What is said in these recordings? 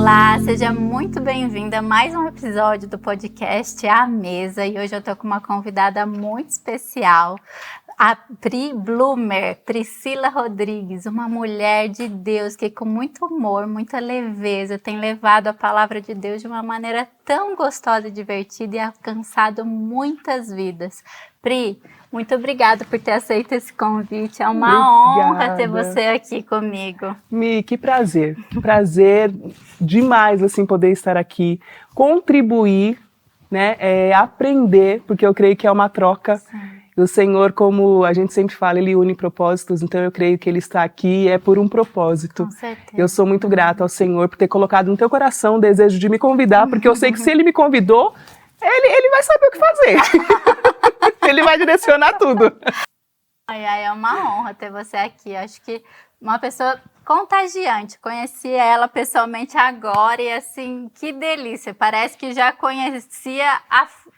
Olá, seja muito bem-vinda a mais um episódio do podcast A Mesa, e hoje eu tô com uma convidada muito especial, a Pri Blumer, Priscila Rodrigues, uma mulher de Deus que com muito humor, muita leveza tem levado a palavra de Deus de uma maneira tão gostosa e divertida e alcançado muitas vidas. Pri, muito obrigada por ter aceito esse convite, é uma honra ter você aqui comigo. Mi, que prazer demais assim poder estar aqui, contribuir, né, aprender, porque eu creio que é uma troca. Sim. O Senhor, como a gente sempre fala, Ele une propósitos, então eu creio que Ele está aqui por um propósito. Com certeza. Eu sou muito grata ao Senhor por ter colocado no teu coração o desejo de me convidar, porque eu sei que se Ele me convidou, Ele vai saber o que fazer. Ele vai direcionar tudo. É uma honra ter você aqui. Acho que uma pessoa contagiante. Conheci ela pessoalmente agora e assim, que delícia. Parece que já conhecia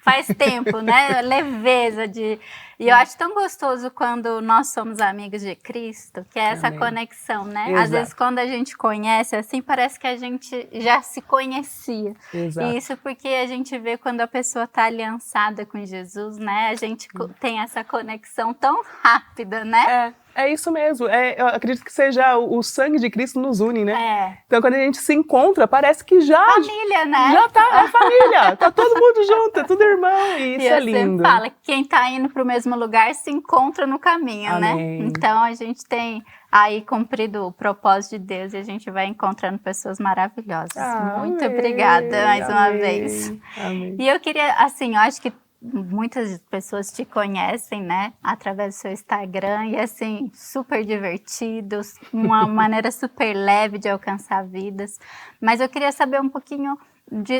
faz tempo, né? Leveza de... E eu acho tão gostoso quando nós somos amigos de Cristo, que é essa Amém. Conexão, né? Exato. Às vezes quando a gente conhece, assim, parece que a gente já se conhecia. Exato. E isso porque a gente vê quando a pessoa está aliançada com Jesus, né? A gente tem essa conexão tão rápida, né? É isso mesmo. Eu acredito que seja o sangue de Cristo nos une, né? É. Então, quando a gente se encontra, parece que Família, né? Já tá a família. Tá todo mundo junto, é tudo irmão. E isso é lindo. Você fala que quem tá indo pro mesmo lugar se encontra no caminho, Amém. né? Então, a gente tem aí cumprido o propósito de Deus e a gente vai encontrando pessoas maravilhosas. Muito Amém. obrigada mais uma Amém. vez. Amém. E eu queria, assim, eu acho que muitas pessoas te conhecem, né, através do seu Instagram, e assim, super divertidos, uma maneira super leve de alcançar vidas. Mas eu queria saber um pouquinho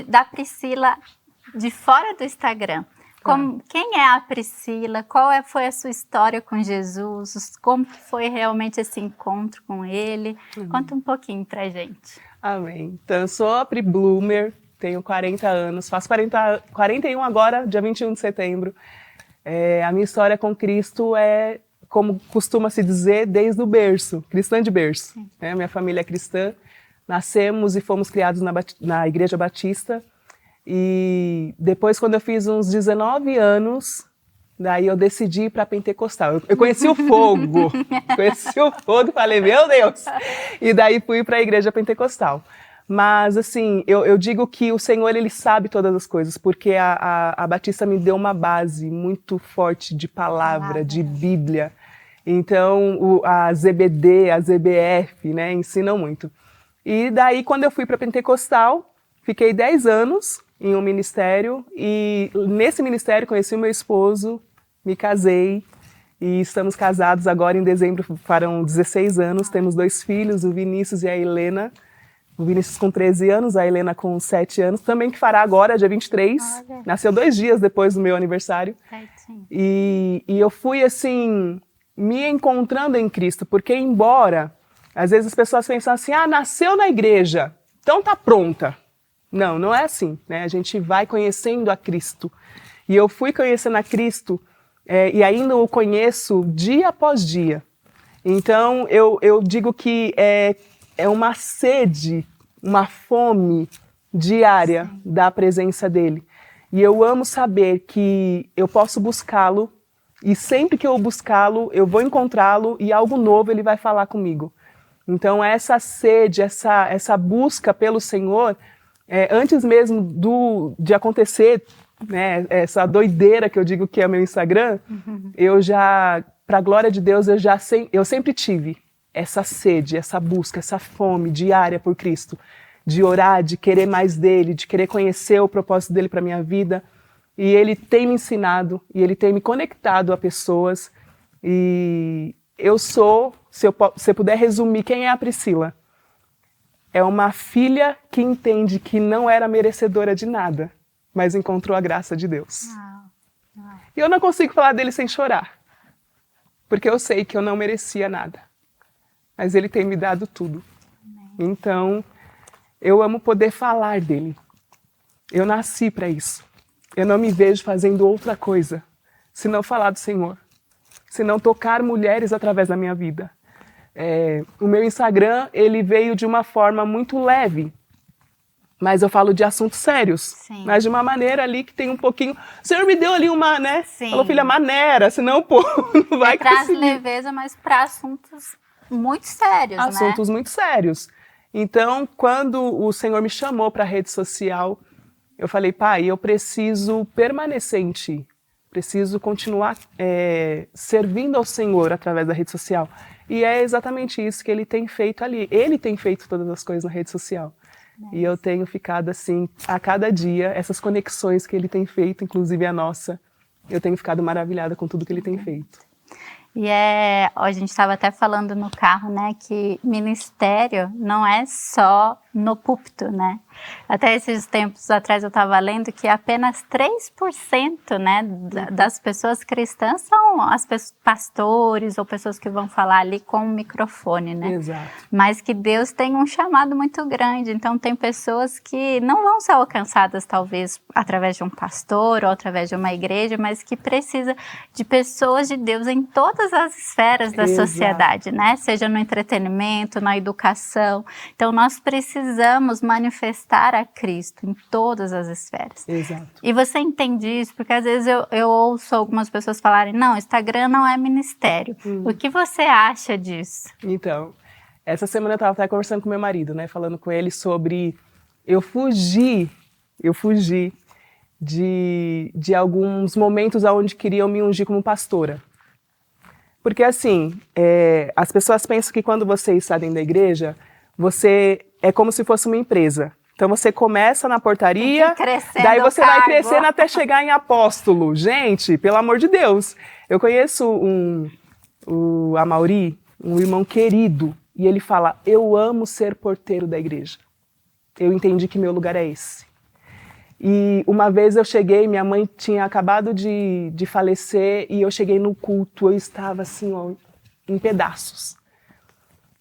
da Priscila de fora do Instagram. Quem é a Priscila? Foi a sua história com Jesus? Como foi realmente esse encontro com Ele? Conta um pouquinho pra gente. Amém. Então, eu sou a Pri Blumer, tenho 40 anos, faço 41 agora, dia 21 de setembro. A minha história com Cristo é, como costuma se dizer, desde o berço, cristã de berço. Minha família é cristã, nascemos e fomos criados na Igreja Batista. E depois, quando eu fiz uns 19 anos, daí eu decidi ir para Pentecostal. Eu conheci o fogo, e falei, meu Deus! E daí fui para a Igreja Pentecostal. Mas, assim, eu digo que o Senhor, Ele sabe todas as coisas, porque a Batista me deu uma base muito forte de palavra, de Bíblia. Então, a ZBD, a ZBF, né, ensinam muito. E daí, quando eu fui para Pentecostal, fiquei 10 anos em um ministério, e nesse ministério conheci o meu esposo, me casei, e estamos casados agora em dezembro, farão 16 anos, temos 2 filhos, o Vinícius e a Helena. O Vinícius com 13 anos, a Helena com 7 anos, também que fará agora, dia 23. Olha. Nasceu 2 dias depois do meu aniversário. E eu fui, assim, me encontrando em Cristo, porque embora, às vezes as pessoas pensam assim, nasceu na igreja, então tá pronta. Não, não é assim, né? A gente vai conhecendo a Cristo. E eu fui conhecendo a Cristo, e ainda o conheço dia após dia. Então, eu digo que é uma sede, uma fome diária da presença dele. E eu amo saber que eu posso buscá-lo, e sempre que eu buscá-lo, eu vou encontrá-lo, e algo novo ele vai falar comigo. Então, essa sede, essa busca pelo Senhor, antes mesmo de acontecer, né, essa doideira que eu digo que é o meu Instagram, eu já, para a glória de Deus, eu sempre tive essa sede, essa busca, essa fome diária por Cristo, de orar, de querer mais dele, de querer conhecer o propósito dele para a minha vida. E ele tem me ensinado, e ele tem me conectado a pessoas. E eu sou, se eu puder resumir, quem é a Priscila? É uma filha que entende que não era merecedora de nada, mas encontrou a graça de Deus. E eu não consigo falar dele sem chorar, porque eu sei que eu não merecia nada. Mas ele tem me dado tudo. Amém. Então, eu amo poder falar dele. Eu nasci para isso. Eu não me vejo fazendo outra coisa, senão falar do Senhor, senão tocar mulheres através da minha vida. O meu Instagram, ele veio de uma forma muito leve, Mas eu falo de assuntos sérios, Sim. mas de uma maneira ali que tem um pouquinho... O Senhor me deu ali uma, né? Sim. Falou, filha, maneira, senão, pô, não vai traz conseguir. leveza, mas para assuntos muito sérios, Assuntos muito sérios. Então, quando o Senhor me chamou para a rede social, eu falei, pai, eu preciso permanecer em ti. Preciso continuar servindo ao Senhor através da rede social. E é exatamente isso que ele tem feito ali. Ele tem feito todas as coisas na rede social. E eu tenho ficado assim, a cada dia, essas conexões que ele tem feito, inclusive a nossa, eu tenho ficado maravilhada com tudo que ele tem feito. E a gente estava até falando no carro, né, que ministério não é só no púlpito, né? Até esses tempos atrás eu estava lendo que apenas 3%, né, das pessoas cristãs são pastores ou pessoas que vão falar ali com o microfone, né? Exato. Mas que Deus tem um chamado muito grande, então tem pessoas que não vão ser alcançadas talvez através de um pastor ou através de uma igreja, mas que precisa de pessoas de Deus em todas as esferas da Exato. sociedade, né? Seja no entretenimento, na educação. Então nós precisamos manifestar a Cristo em todas as esferas. Exato. E você entende isso? Porque às vezes eu ouço algumas pessoas falarem, não, Instagram não é ministério. O que você acha disso? Então, essa semana eu estava até conversando com meu marido, né? Falando com ele sobre eu fugi de alguns momentos onde queriam me ungir como pastora. Porque assim, as pessoas pensam que quando você está dentro da igreja, você é como se fosse uma empresa. Então você começa na portaria, daí você vai crescendo até chegar em apóstolo. Gente, pelo amor de Deus. Eu conheço o Amaury, um irmão querido, e ele fala, eu amo ser porteiro da igreja. Eu entendi que meu lugar é esse. E uma vez eu cheguei, minha mãe tinha acabado de falecer, e eu cheguei no culto, eu estava assim, ó, em pedaços.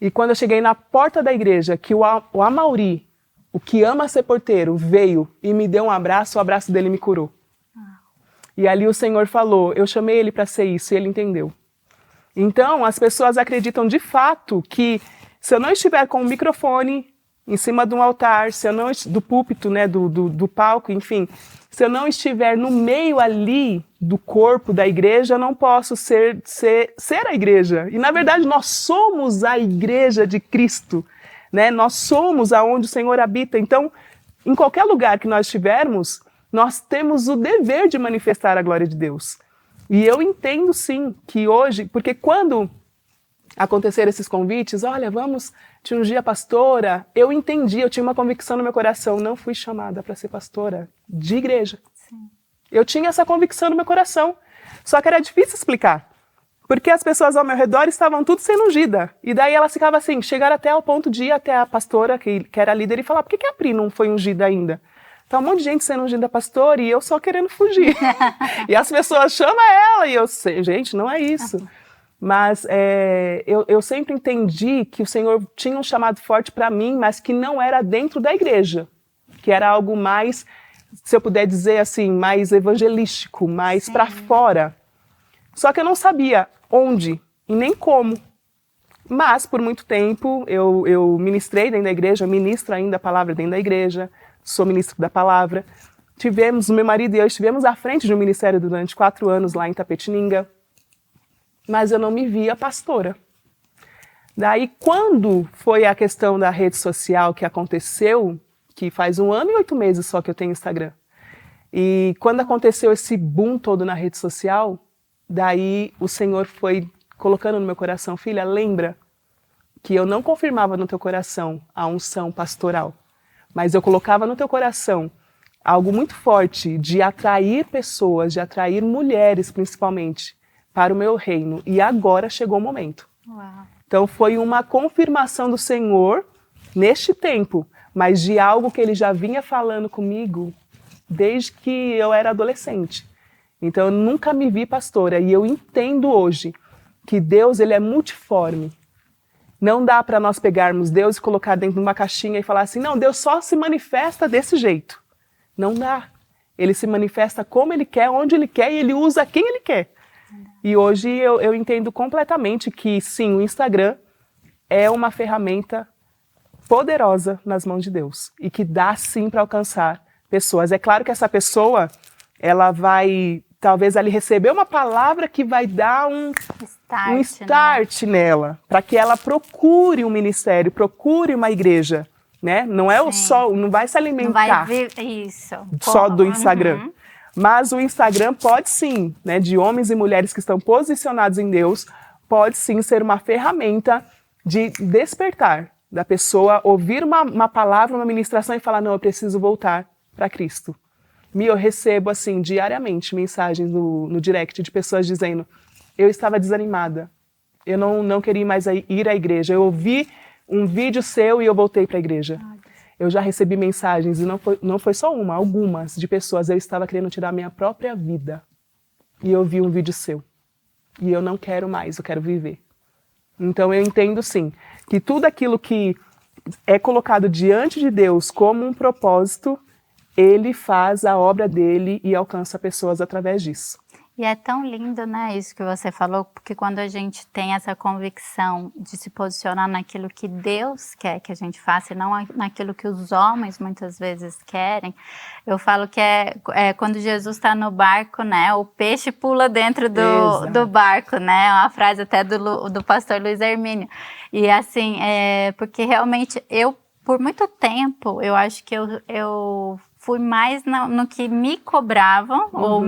E quando eu cheguei na porta da igreja, que o Amaury, o que ama ser porteiro, veio e me deu um abraço, o abraço dele me curou. E ali o Senhor falou, eu chamei ele para ser isso, e ele entendeu. Então, as pessoas acreditam de fato que se eu não estiver com o microfone em cima de um altar, se eu não do púlpito, né, do palco, enfim, se eu não estiver no meio ali do corpo da igreja, eu não posso ser a igreja. E na verdade nós somos a igreja de Cristo, né? Nós somos aonde o Senhor habita. Então, em qualquer lugar que nós estivermos, nós temos o dever de manifestar a glória de Deus. E eu entendo sim que hoje, porque quando aconteceram esses convites, olha, vamos te ungir a pastora, eu entendi, eu tinha uma convicção no meu coração, não fui chamada para ser pastora de igreja. Sim. Eu tinha essa convicção no meu coração, só que era difícil explicar, porque as pessoas ao meu redor estavam tudo sendo ungida, e daí elas ficavam assim, chegaram até ao ponto de ir até a pastora, que era líder, e falar, por que a Pri não foi ungida ainda? Tá um monte de gente sendo ungida pastora e eu só querendo fugir. E as pessoas chamam ela, e eu sei, gente, não é isso. Mas eu sempre entendi que o Senhor tinha um chamado forte para mim, mas que não era dentro da igreja, que era algo mais, se eu puder dizer assim, mais evangelístico, mais para fora. Só que eu não sabia onde e nem como. Mas, por muito tempo, eu ministrei dentro da igreja, eu ministro ainda a palavra dentro da igreja, sou ministro da palavra. Meu marido e eu estivemos à frente de um ministério durante 4 anos lá em Tapetininga. Mas eu não me via pastora. Daí, quando foi a questão da rede social que aconteceu, que faz 1 ano e 8 meses só que eu tenho Instagram, e quando aconteceu esse boom todo na rede social, daí o Senhor foi colocando no meu coração, filha, lembra que eu não confirmava no teu coração a unção pastoral, mas eu colocava no teu coração algo muito forte de atrair pessoas, de atrair mulheres principalmente, para o meu reino, e agora chegou o momento. Uau. Então foi uma confirmação do Senhor neste tempo, mas de algo que ele já vinha falando comigo desde que eu era adolescente. Então eu nunca me vi pastora, e eu entendo hoje que Deus, ele é multiforme. Não dá para nós pegarmos Deus e colocar dentro de uma caixinha e falar assim, não, Deus só se manifesta desse jeito. Não dá. Ele se manifesta como ele quer, onde ele quer, e ele usa quem ele quer. E hoje eu entendo completamente que, sim, o Instagram é uma ferramenta poderosa nas mãos de Deus e que dá sim para alcançar pessoas. É claro que essa pessoa, ela vai, talvez ali receber uma palavra que vai dar um start nela, para que ela procure um ministério, procure uma igreja, né? Não é não vai se alimentar só do Instagram. Mas o Instagram pode sim, né, de homens e mulheres que estão posicionados em Deus, pode sim ser uma ferramenta de despertar da pessoa, ouvir uma palavra, uma ministração e falar, não, eu preciso voltar para Cristo. Eu recebo, assim, diariamente mensagens no direct de pessoas dizendo, eu estava desanimada, eu não queria mais ir à igreja, eu ouvi um vídeo seu e eu voltei para a igreja. Eu já recebi mensagens, e não foi só uma, algumas, de pessoas, eu estava querendo tirar a minha própria vida, e eu vi um vídeo seu, e eu não quero mais, eu quero viver. Então eu entendo, sim, que tudo aquilo que é colocado diante de Deus como um propósito, Ele faz a obra dele e alcança pessoas através disso. E é tão lindo, né, isso que você falou, porque quando a gente tem essa convicção de se posicionar naquilo que Deus quer que a gente faça e não naquilo que os homens muitas vezes querem, eu falo que é quando Jesus está no barco, né, o peixe pula dentro do barco, né, uma frase até do pastor Luiz Hermínio. E assim, porque realmente por muito tempo, eu acho que eu fui mais no que me cobravam ou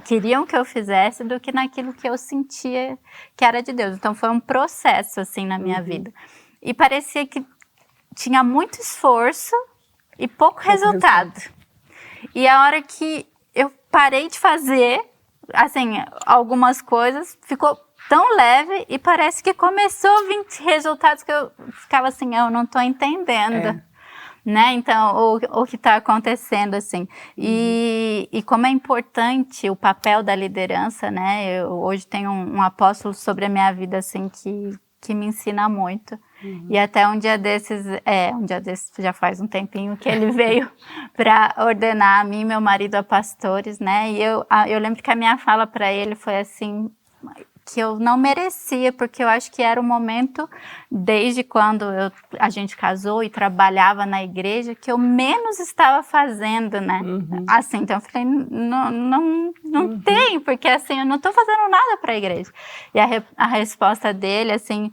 queriam que eu fizesse do que naquilo que eu sentia que era de Deus. Então foi um processo assim na minha vida. E parecia que tinha muito esforço e pouco resultado. E a hora que eu parei de fazer, assim, algumas coisas, ficou tão leve e parece que começou a vir resultados que eu ficava assim, eu não estou entendendo. Né? Então, o que está acontecendo, assim. E como é importante o papel da liderança, né? Eu hoje tenho um apóstolo sobre a minha vida, assim, que me ensina muito. E até um dia desses já faz um tempinho que ele veio para ordenar a mim e meu marido a pastores, né? E eu lembro que a minha fala para ele foi assim, que eu não merecia, porque eu acho que era o momento, desde quando a gente casou e trabalhava na igreja, que eu menos estava fazendo, né? Assim, então eu falei, não tem, porque assim, eu não estou fazendo nada para a igreja. E a resposta dele, assim,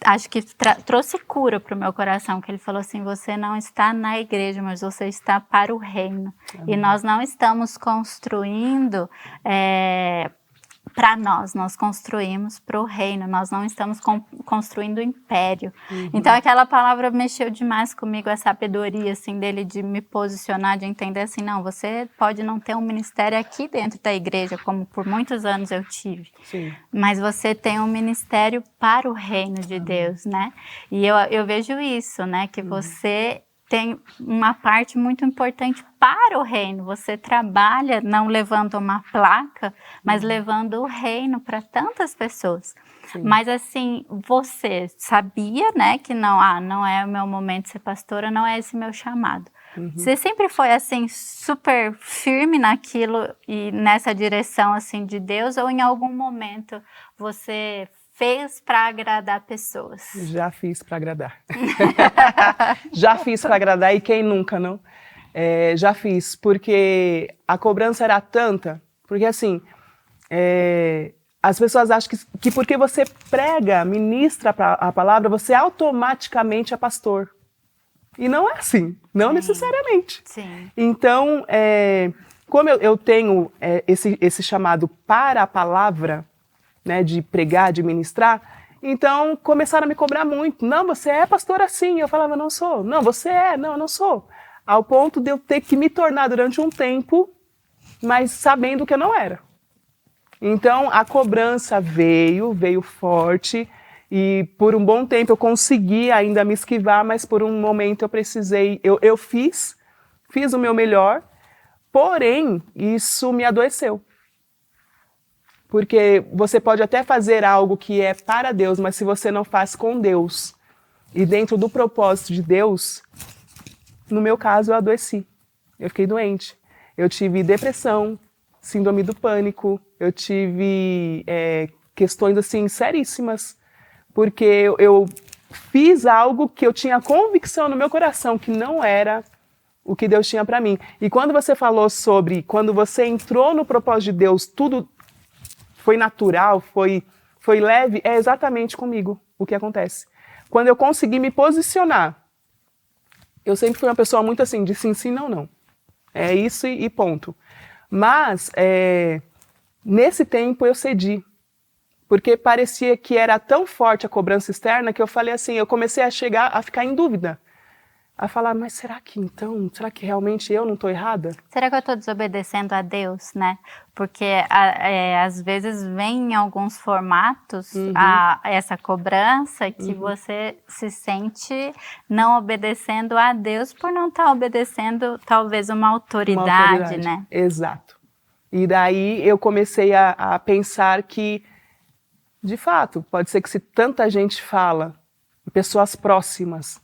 acho que trouxe cura para o meu coração, que ele falou assim, você não está na igreja, mas você está para o reino. E nós não estamos construindo para nós construímos para o reino, nós não estamos construindo o império. Então aquela palavra mexeu demais comigo, a sabedoria assim, dele de me posicionar, de entender assim, não, você pode não ter um ministério aqui dentro da igreja, como por muitos anos eu tive, mas você tem um ministério para o reino de Deus, né? E eu vejo isso, né, que você tem uma parte muito importante para o reino. Você trabalha não levando uma placa, mas levando o reino para tantas pessoas. Mas assim, você sabia, né, que não é o meu momento de ser pastora, não é esse meu chamado. Você sempre foi assim, super firme naquilo e nessa direção assim de Deus, ou em algum momento você fez para agradar pessoas? Já fiz para agradar. Já fiz para agradar, e quem nunca, não? Já fiz, porque a cobrança era tanta, porque assim, as pessoas acham que porque você prega, ministra a palavra, você automaticamente é pastor. E não é assim, não necessariamente. Então, como eu tenho esse chamado para a palavra, né, de pregar, de ministrar, então começaram a me cobrar muito. Não, você é pastor assim. Eu falava, não sou. Não, você é. Não, eu não sou. Ao ponto de eu ter que me tornar durante um tempo, mas sabendo que eu não era. Então a cobrança veio forte, e por um bom tempo eu consegui ainda me esquivar, mas por um momento eu precisei, eu fiz o meu melhor, porém isso me adoeceu. Porque você pode até fazer algo que é para Deus, mas se você não faz com Deus e dentro do propósito de Deus, no meu caso eu adoeci, eu fiquei doente. Eu tive depressão, síndrome do pânico, eu tive questões assim seríssimas, porque eu fiz algo que eu tinha convicção no meu coração que não era o que Deus tinha para mim. E quando você falou sobre, quando você entrou no propósito de Deus, tudo foi natural, foi leve, é exatamente comigo o que acontece. Quando eu consegui me posicionar, eu sempre fui uma pessoa muito assim, de sim, sim, não, não. É isso e ponto. Mas, nesse tempo eu cedi. Porque parecia que era tão forte a cobrança externa que eu falei assim, eu comecei a ficar em dúvida. A falar, mas será que realmente eu não estou errada? Será que eu estou desobedecendo a Deus, né? Porque às vezes vem em alguns formatos essa cobrança que você se sente não obedecendo a Deus por não estar obedecendo talvez uma autoridade, né? Exato. E daí eu comecei a pensar que, de fato, pode ser que se tanta gente fala, pessoas próximas,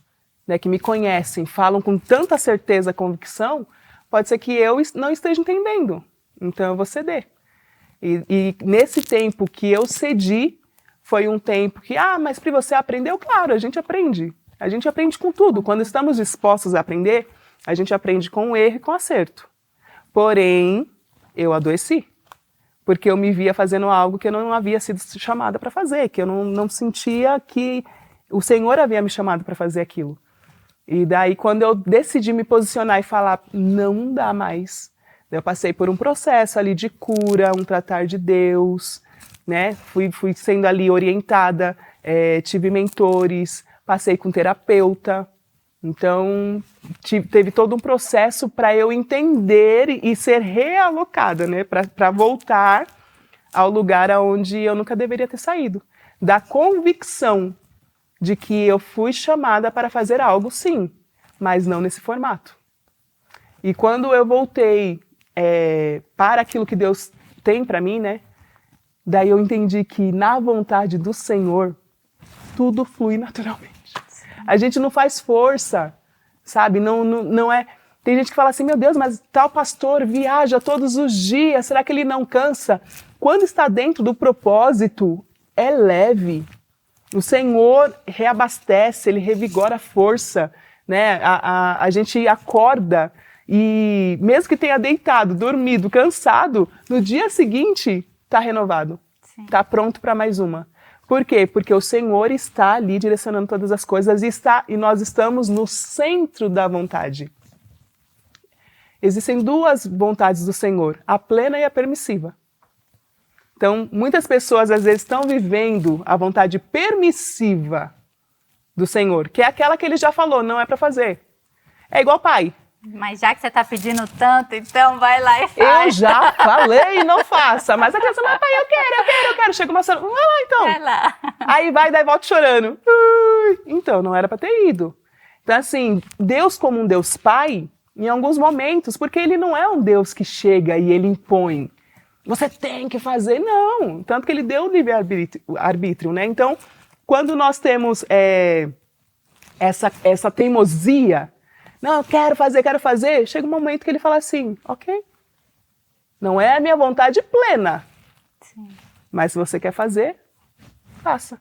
né, que me conhecem, falam com tanta certeza, convicção, pode ser que eu não esteja entendendo. Então eu vou ceder. E nesse tempo que eu cedi, foi um tempo que, mas Pri, você aprendeu? Claro, a gente aprende. A gente aprende com tudo. Quando estamos dispostos a aprender, a gente aprende com o erro e com o acerto. Porém, eu adoeci. Porque eu me via fazendo algo que eu não havia sido chamada para fazer, que eu não sentia que o Senhor havia me chamado para fazer aquilo. E daí, quando eu decidi me posicionar e falar, não dá mais, eu passei por um processo ali de cura, um tratar de Deus, né? Fui sendo ali orientada, tive mentores, passei com terapeuta. Então, teve todo um processo para eu entender e ser realocada, né? Para voltar ao lugar onde eu nunca deveria ter saído. Da convicção de que eu fui chamada para fazer algo, sim, mas não nesse formato. E quando eu voltei para aquilo que Deus tem para mim, né? Daí eu entendi que na vontade do Senhor, tudo flui naturalmente. A gente não faz força, sabe? Não é... Tem gente que fala assim, meu Deus, mas tal pastor viaja todos os dias, será que ele não cansa? Quando está dentro do propósito, é leve. O Senhor reabastece, Ele revigora a força, né? A gente acorda e mesmo que tenha deitado, dormido, cansado, no dia seguinte está renovado, está pronto para mais uma. Por quê? Porque o Senhor está ali direcionando todas as coisas e nós estamos no centro da vontade. Existem duas vontades do Senhor, a plena e a permissiva. Então, muitas pessoas às vezes estão vivendo a vontade permissiva do Senhor, que é aquela que Ele já falou, não é para fazer. É igual pai. Mas já que você está pedindo tanto, então vai lá e faz. Eu já falei, não faça. Mas a criança, mas pai, eu quero. Chega uma senhora, vai lá então. Vai lá. Aí daí volta chorando. Então, não era para ter ido. Então, assim, Deus como um Deus pai, em alguns momentos, porque Ele não é um Deus que chega e Ele impõe. Você tem que fazer, não. Tanto que Ele deu o livre-arbítrio, né? Então, quando nós temos essa teimosia, não, eu quero fazer, chega um momento que Ele fala assim, ok, não é a minha vontade plena, Sim. Mas se você quer fazer, faça.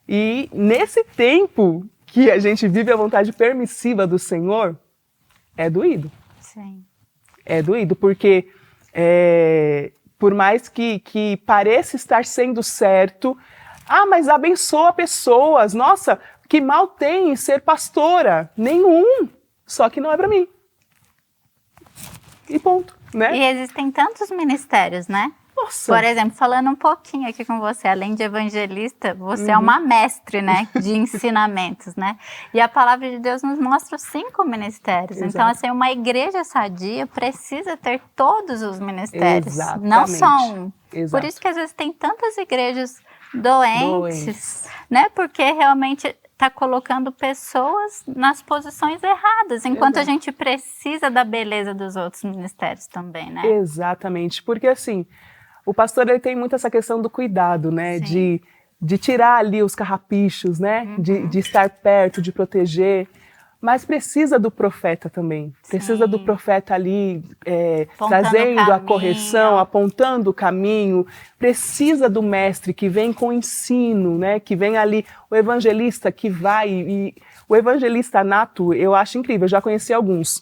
E nesse tempo que a gente vive a vontade permissiva do Senhor, é doído. Sim. É doído, porque por mais que pareça estar sendo certo, mas abençoa pessoas, nossa, que mal tem em ser pastora? Nenhum, só que não é para mim. E ponto, né? E existem tantos ministérios, né? Nossa. Por exemplo, falando um pouquinho aqui com você, além de evangelista, você é uma mestre, né, de ensinamentos, né? E a palavra de Deus nos mostra os 5 ministérios. Exato. Então, assim, uma igreja sadia precisa ter todos os ministérios, Exatamente. não só um. Exato. Por isso que às vezes tem tantas igrejas doentes, né? Porque realmente está colocando pessoas nas posições erradas, enquanto Exato. a gente precisa da beleza dos outros ministérios também, né? Exatamente, porque assim, o pastor ele tem muito essa questão do cuidado, né? De tirar ali os carrapichos, né? De estar perto, de proteger. mas precisa do profeta também. Precisa Sim. do profeta ali Apontando trazendo o a caminho. correção, apontando o caminho. Precisa do mestre que vem com ensino, né? Que vem ali, o evangelista que vai. E o evangelista nato, eu acho incrível, eu já conheci alguns.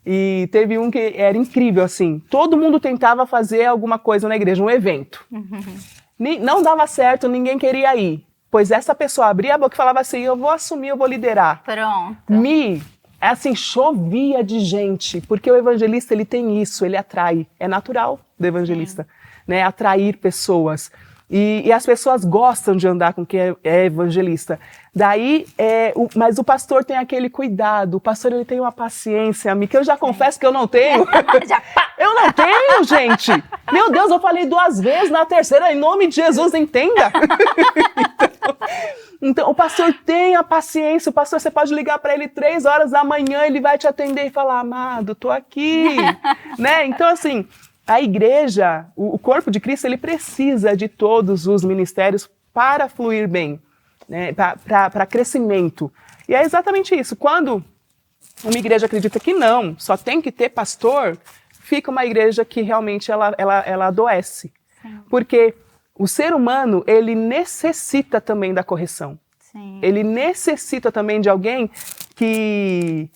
E teve um que era incrível, assim. Todo mundo tentava fazer alguma coisa na igreja, um evento. Não dava certo, ninguém queria ir. Pois essa pessoa abria a boca e falava assim, eu vou assumir, eu vou liderar. Pronto. Assim, chovia de gente, porque o evangelista, ele tem isso, ele atrai, é natural do evangelista, né, atrair pessoas. E as pessoas gostam de andar com quem é evangelista. Daí, mas o pastor tem aquele cuidado, o pastor ele tem uma paciência, que eu já confesso que eu não tenho. Eu não tenho, gente! Meu Deus, eu falei 2 vezes, na terceira, em nome de Jesus, entenda! Então, o pastor tem a paciência, o pastor, você pode ligar para ele 3 horas da manhã, ele vai te atender e falar, amado, tô aqui, né? Então, assim, a igreja, o corpo de Cristo, ele precisa de todos os ministérios para fluir bem, né? Para crescimento. E é exatamente isso. Quando uma igreja acredita que não, só tem que ter pastor, fica uma igreja que realmente ela adoece. Sim. Porque o ser humano, ele necessita também da correção. Sim. Ele necessita também de alguém que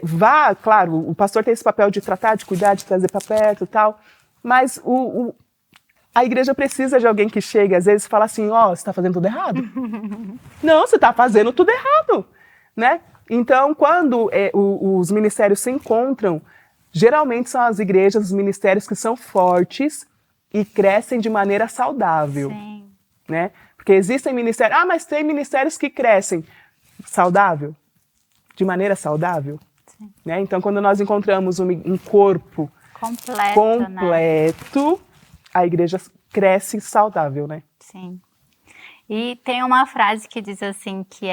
vá, claro, o pastor tem esse papel de tratar, de cuidar, de trazer para perto e tal, mas a igreja precisa de alguém que chegue, às vezes, e fala assim, ó, você está fazendo tudo errado. Não, você está fazendo tudo errado, né? Então, quando os ministérios se encontram, geralmente são as igrejas, os ministérios que são fortes e crescem de maneira saudável. Sim. Né? Porque existem ministérios... mas tem ministérios que crescem saudável? De maneira saudável? Sim. Né? Então, quando nós encontramos um corpo completo, né? A igreja cresce saudável, né? Sim. E tem uma frase que diz assim, que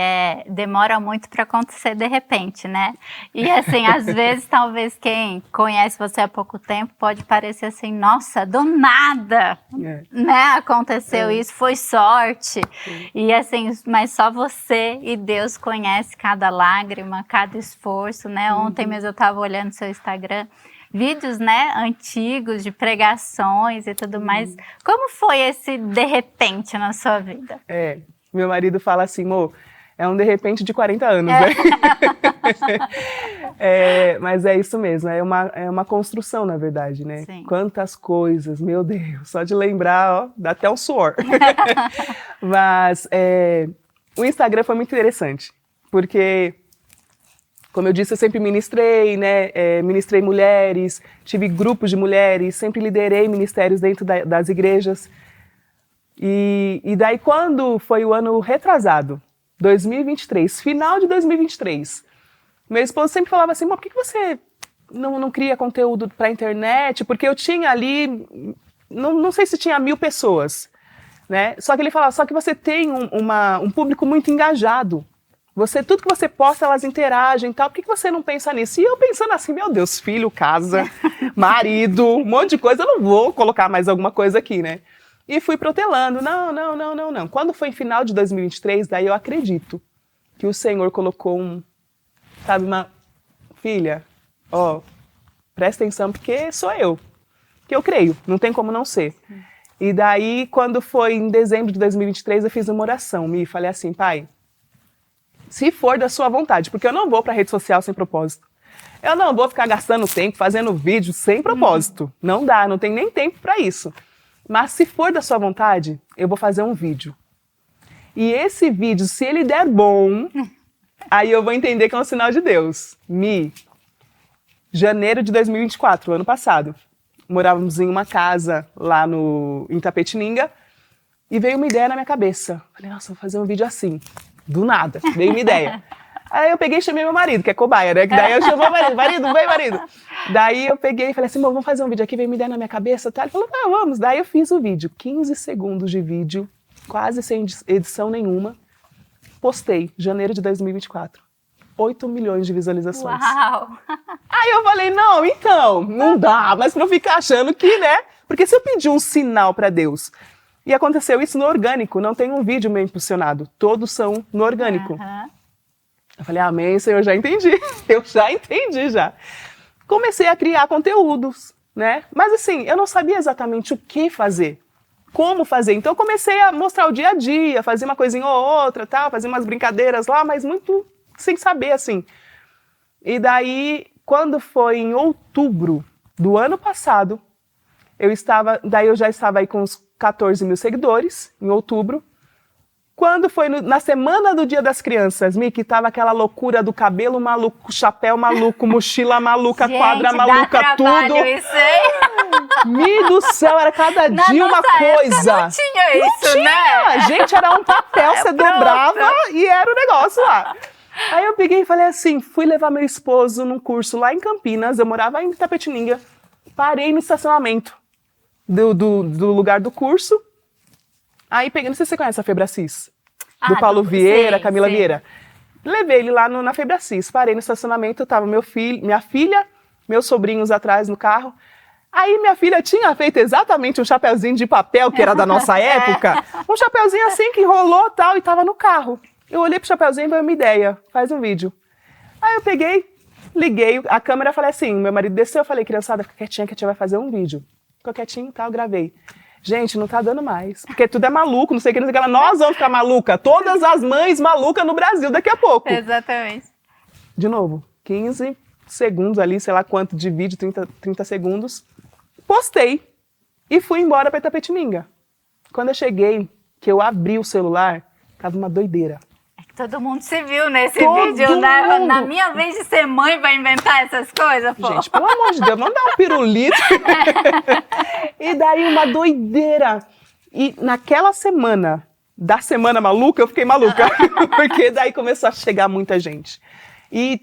demora muito para acontecer de repente, né? E assim, às vezes, talvez quem conhece você há pouco tempo pode parecer assim, nossa, do nada, né? Aconteceu isso, foi sorte. E assim, mas só você e Deus conhece cada lágrima, cada esforço, né? Ontem mesmo eu estava olhando seu Instagram, vídeos, né, antigos de pregações e tudo mais. Como foi esse de repente na sua vida? Meu marido fala assim, Mo, é um de repente de 40 anos, né? Mas é isso mesmo, é uma construção, na verdade, né? Sim. Quantas coisas, meu Deus, só de lembrar, ó, dá até um suor. Mas o Instagram foi muito interessante, porque... Como eu disse, eu sempre ministrei, né? Ministrei mulheres, tive grupos de mulheres, sempre liderei ministérios dentro das igrejas. E daí, quando foi o ano retrasado, 2023, final de 2023, meu esposo sempre falava assim, por que você não cria conteúdo para a internet? Porque eu tinha ali, não sei se tinha 1000 pessoas, né? Só que ele falava, só que você tem um público muito engajado. Tudo que você posta, elas interagem e tal, por que você não pensa nisso? E eu pensando assim, meu Deus, filho, casa, marido, um monte de coisa, eu não vou colocar mais alguma coisa aqui, né? E fui protelando, não. Quando foi em final de 2023, daí eu acredito que o Senhor colocou uma filha, ó, presta atenção, porque sou eu, que eu creio, não tem como não ser. E daí, quando foi em dezembro de 2023, eu fiz uma oração, e falei assim, pai, se for da sua vontade, porque eu não vou para rede social sem propósito. Eu não vou ficar gastando tempo fazendo vídeo sem propósito. Não dá, não tem nem tempo para isso. Mas se for da sua vontade, eu vou fazer um vídeo. E esse vídeo, se ele der bom, aí eu vou entender que é um sinal de Deus. Janeiro de 2024, ano passado, morávamos em uma casa lá em Itapetininga e veio uma ideia na minha cabeça. Falei, nossa, vou fazer um vídeo assim. Do nada, veio uma ideia. Aí eu peguei e chamei meu marido, que é cobaia, né? Que daí eu chamo meu marido, vem marido. Daí eu peguei e falei assim, vamos fazer um vídeo aqui, veio uma ideia na minha cabeça, tá? Ele falou, vamos. Daí eu fiz o vídeo, 15 segundos de vídeo, quase sem edição nenhuma. Postei, janeiro de 2024. 8 milhões de visualizações. Uau! Aí eu falei, não dá, mas pra não ficar achando que, né? Porque se eu pedir um sinal pra Deus... E aconteceu isso no orgânico, não tem um vídeo meio impulsionado, todos são no orgânico. Eu falei, amém, Senhor, já entendi. Eu já entendi, já. Comecei a criar conteúdos, né? Mas assim, eu não sabia exatamente o que fazer, como fazer. Então eu comecei a mostrar o dia a dia, fazer uma coisinha ou outra, tal, fazer umas brincadeiras lá, mas muito sem saber, assim. E daí, quando foi em outubro do ano passado, eu já estava aí com uns 14 mil seguidores, em outubro. Quando foi na semana do Dia das Crianças, que tava aquela loucura do cabelo maluco, chapéu maluco, mochila maluca, Gente, quadra dá maluca, trabalho tudo. Isso aí. Mi do céu, era cada dia uma coisa. Não tinha isso, né? Gente, era um papel, você dobrava e era o negócio lá. Aí eu peguei e falei assim, fui levar meu esposo num curso lá em Campinas, eu morava em Itapetininga, parei no estacionamento do lugar do curso. Aí peguei, não sei se você conhece a Febracis, do Paulo Vieira, Camila Vieira. Levei ele lá na Febracis, parei no estacionamento, tava minha filha, meus sobrinhos atrás no carro. Aí minha filha tinha feito exatamente um chapeuzinho de papel, que era da nossa época, um chapeuzinho assim que enrolou tal, e tava no carro. Eu olhei pro chapeuzinho e veio uma ideia, faz um vídeo. Aí eu peguei, liguei a câmera, falei assim, meu marido desceu, eu falei, criançada, fica quietinha que a tia vai fazer um vídeo. Ficou quietinho e tal, gravei. Gente, não tá dando mais, porque tudo é maluco, não sei o que, não sei o que. Nós vamos ficar maluca, todas as mães malucas no Brasil daqui a pouco. Exatamente. De novo, 15 segundos ali, sei lá quanto de vídeo, 30 segundos. Postei e fui embora pra Itapetininga. Quando eu cheguei, que eu abri o celular, tava uma doideira. Todo mundo se viu nesse vídeo, né? Na minha vez de ser mãe vai inventar essas coisas, pô. Gente, pelo amor de Deus, vamos dar um pirulito. E daí uma doideira. E naquela semana, da semana maluca, eu fiquei maluca. Porque daí começou a chegar muita gente. E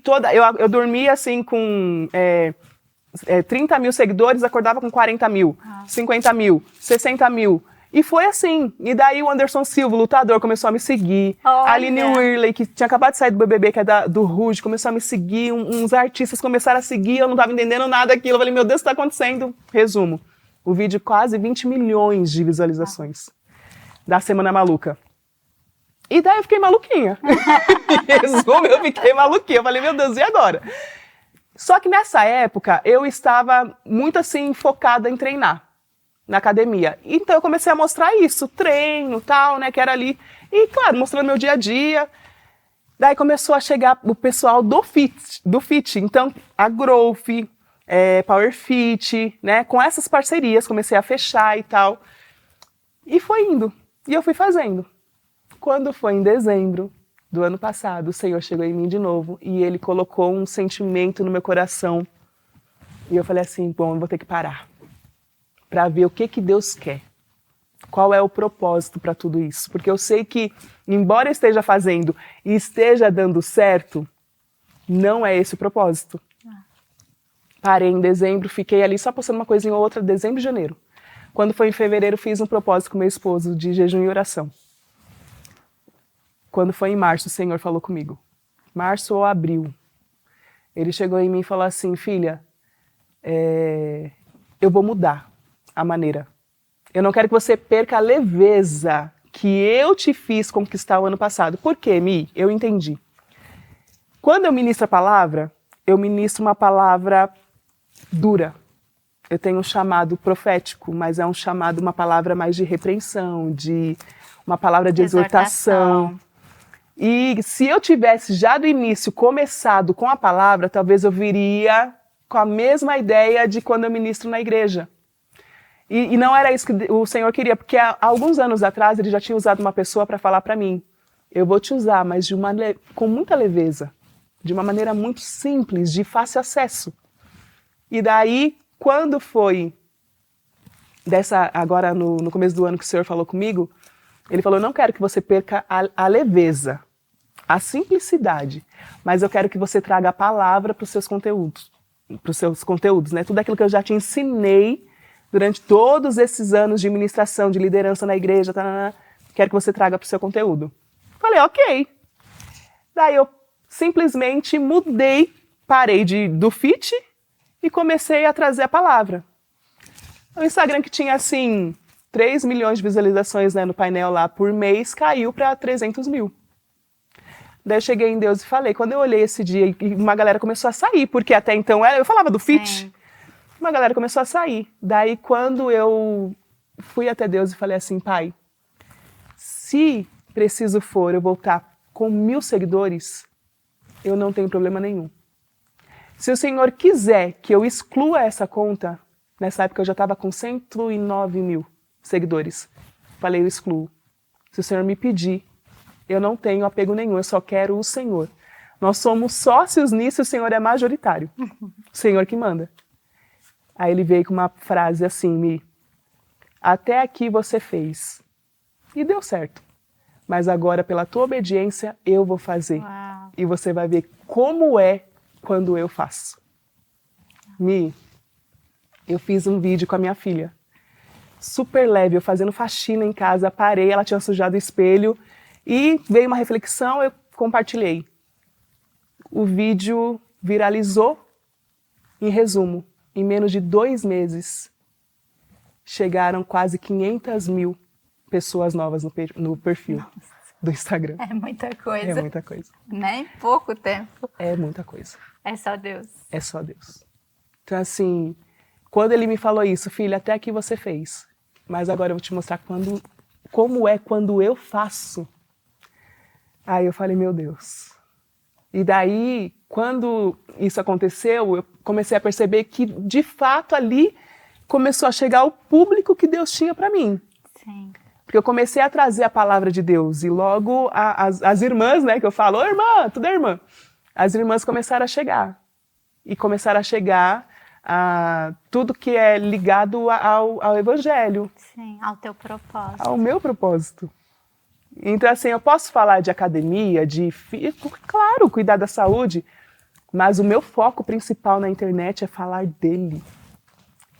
eu dormia assim com 30 mil seguidores, acordava com 40 mil, 50 mil, 60 mil. E foi assim. E daí o Anderson Silva, o lutador, começou a me seguir. Olha. A Aline Whirley, que tinha acabado de sair do BBB, que é do Ruge, começou a me seguir. Uns artistas começaram a seguir, eu não estava entendendo nada daquilo. Eu falei, meu Deus, o que está acontecendo? Resumo. O vídeo quase 20 milhões de visualizações da Semana Maluca. E daí eu fiquei maluquinha. Resumo, eu fiquei maluquinha. Eu falei, meu Deus, e agora? Só que nessa época, eu estava muito assim, focada em treinar na academia. Então eu comecei a mostrar isso, treino, tal, né, que era ali. E, claro, mostrando meu dia a dia. Daí começou a chegar o pessoal do fit. Então, a Growth, Power Fit, né, com essas parcerias, comecei a fechar e tal. E foi indo. E eu fui fazendo. Quando foi em dezembro do ano passado, o Senhor chegou em mim de novo e Ele colocou um sentimento no meu coração. E eu falei assim, bom, eu vou ter que parar para ver o que Deus quer. Qual é o propósito para tudo isso? Porque eu sei que, embora eu esteja fazendo e esteja dando certo, não é esse o propósito. Parei em dezembro, fiquei ali só postando uma coisinha ou outra, dezembro e janeiro. Quando foi em fevereiro, fiz um propósito com meu esposo de jejum e oração. Quando foi em março, o Senhor falou comigo. Março ou abril. Ele chegou em mim e falou assim, filha, eu vou mudar a maneira. Eu não quero que você perca a leveza que eu te fiz conquistar o ano passado. Por quê, Mi? Eu entendi. Quando eu ministro a palavra, eu ministro uma palavra dura. Eu tenho um chamado profético, mas é um chamado, uma palavra mais de repreensão, de uma palavra de exortação. E se eu tivesse já do início começado com a palavra, talvez eu viria com a mesma ideia de quando eu ministro na igreja. E não era isso que o Senhor queria, porque há alguns anos atrás ele já tinha usado uma pessoa para falar para mim, eu vou te usar, mas com muita leveza, de uma maneira muito simples, de fácil acesso. E daí, quando foi agora no começo do ano que o Senhor falou comigo, ele falou, não quero que você perca a leveza, a simplicidade, mas eu quero que você traga a palavra para os seus conteúdos, né? Tudo aquilo que eu já te ensinei durante todos esses anos de ministração, de liderança na igreja, quero que você traga para o seu conteúdo. Falei, ok. Daí eu simplesmente mudei, parei do fit e comecei a trazer a palavra. O Instagram que tinha, assim, 3 milhões de visualizações, né, no painel lá por mês, caiu para 300 mil. Daí eu cheguei em Deus e falei. Quando eu olhei esse dia, e uma galera começou a sair, porque até então eu falava do fit. Sim. Uma galera começou a sair. Daí quando eu fui até Deus e falei assim, Pai, se preciso for eu voltar com 1000 seguidores, eu não tenho problema nenhum. Se o Senhor quiser que eu exclua essa conta, nessa época eu já estava com 109 mil seguidores. Falei, eu excluo. Se o Senhor me pedir, eu não tenho apego nenhum, eu só quero o Senhor. Nós somos sócios nisso, o Senhor é majoritário. O Senhor que manda. Aí ele veio com uma frase assim, Mi, até aqui você fez. E deu certo. Mas agora, pela tua obediência, eu vou fazer. Uau. E você vai ver como é quando eu faço. Mi, eu fiz um vídeo com a minha filha. Super leve, eu fazendo faxina em casa, parei, ela tinha sujado o espelho e veio uma reflexão, eu compartilhei. O vídeo viralizou. Em resumo, em menos de 2 meses, chegaram quase 500 mil pessoas novas no perfil do Instagram. É muita coisa. É muita coisa. Nem pouco tempo. É muita coisa. É só Deus. É só Deus. Então, assim, quando ele me falou isso, filha, até aqui você fez. Mas agora eu vou te mostrar como é quando eu faço. Aí eu falei, meu Deus. E daí, quando isso aconteceu, eu comecei a perceber que, de fato, ali começou a chegar o público que Deus tinha para mim. Sim. Porque eu comecei a trazer a palavra de Deus. E logo as irmãs, né, que eu falo, ô irmã, tudo é irmã. As irmãs começaram a chegar. E começaram a chegar a tudo que é ligado ao Evangelho. Sim, ao teu propósito. Ao meu propósito. Então, assim, eu posso falar de academia, claro, cuidar da saúde, mas o meu foco principal na internet é falar dele.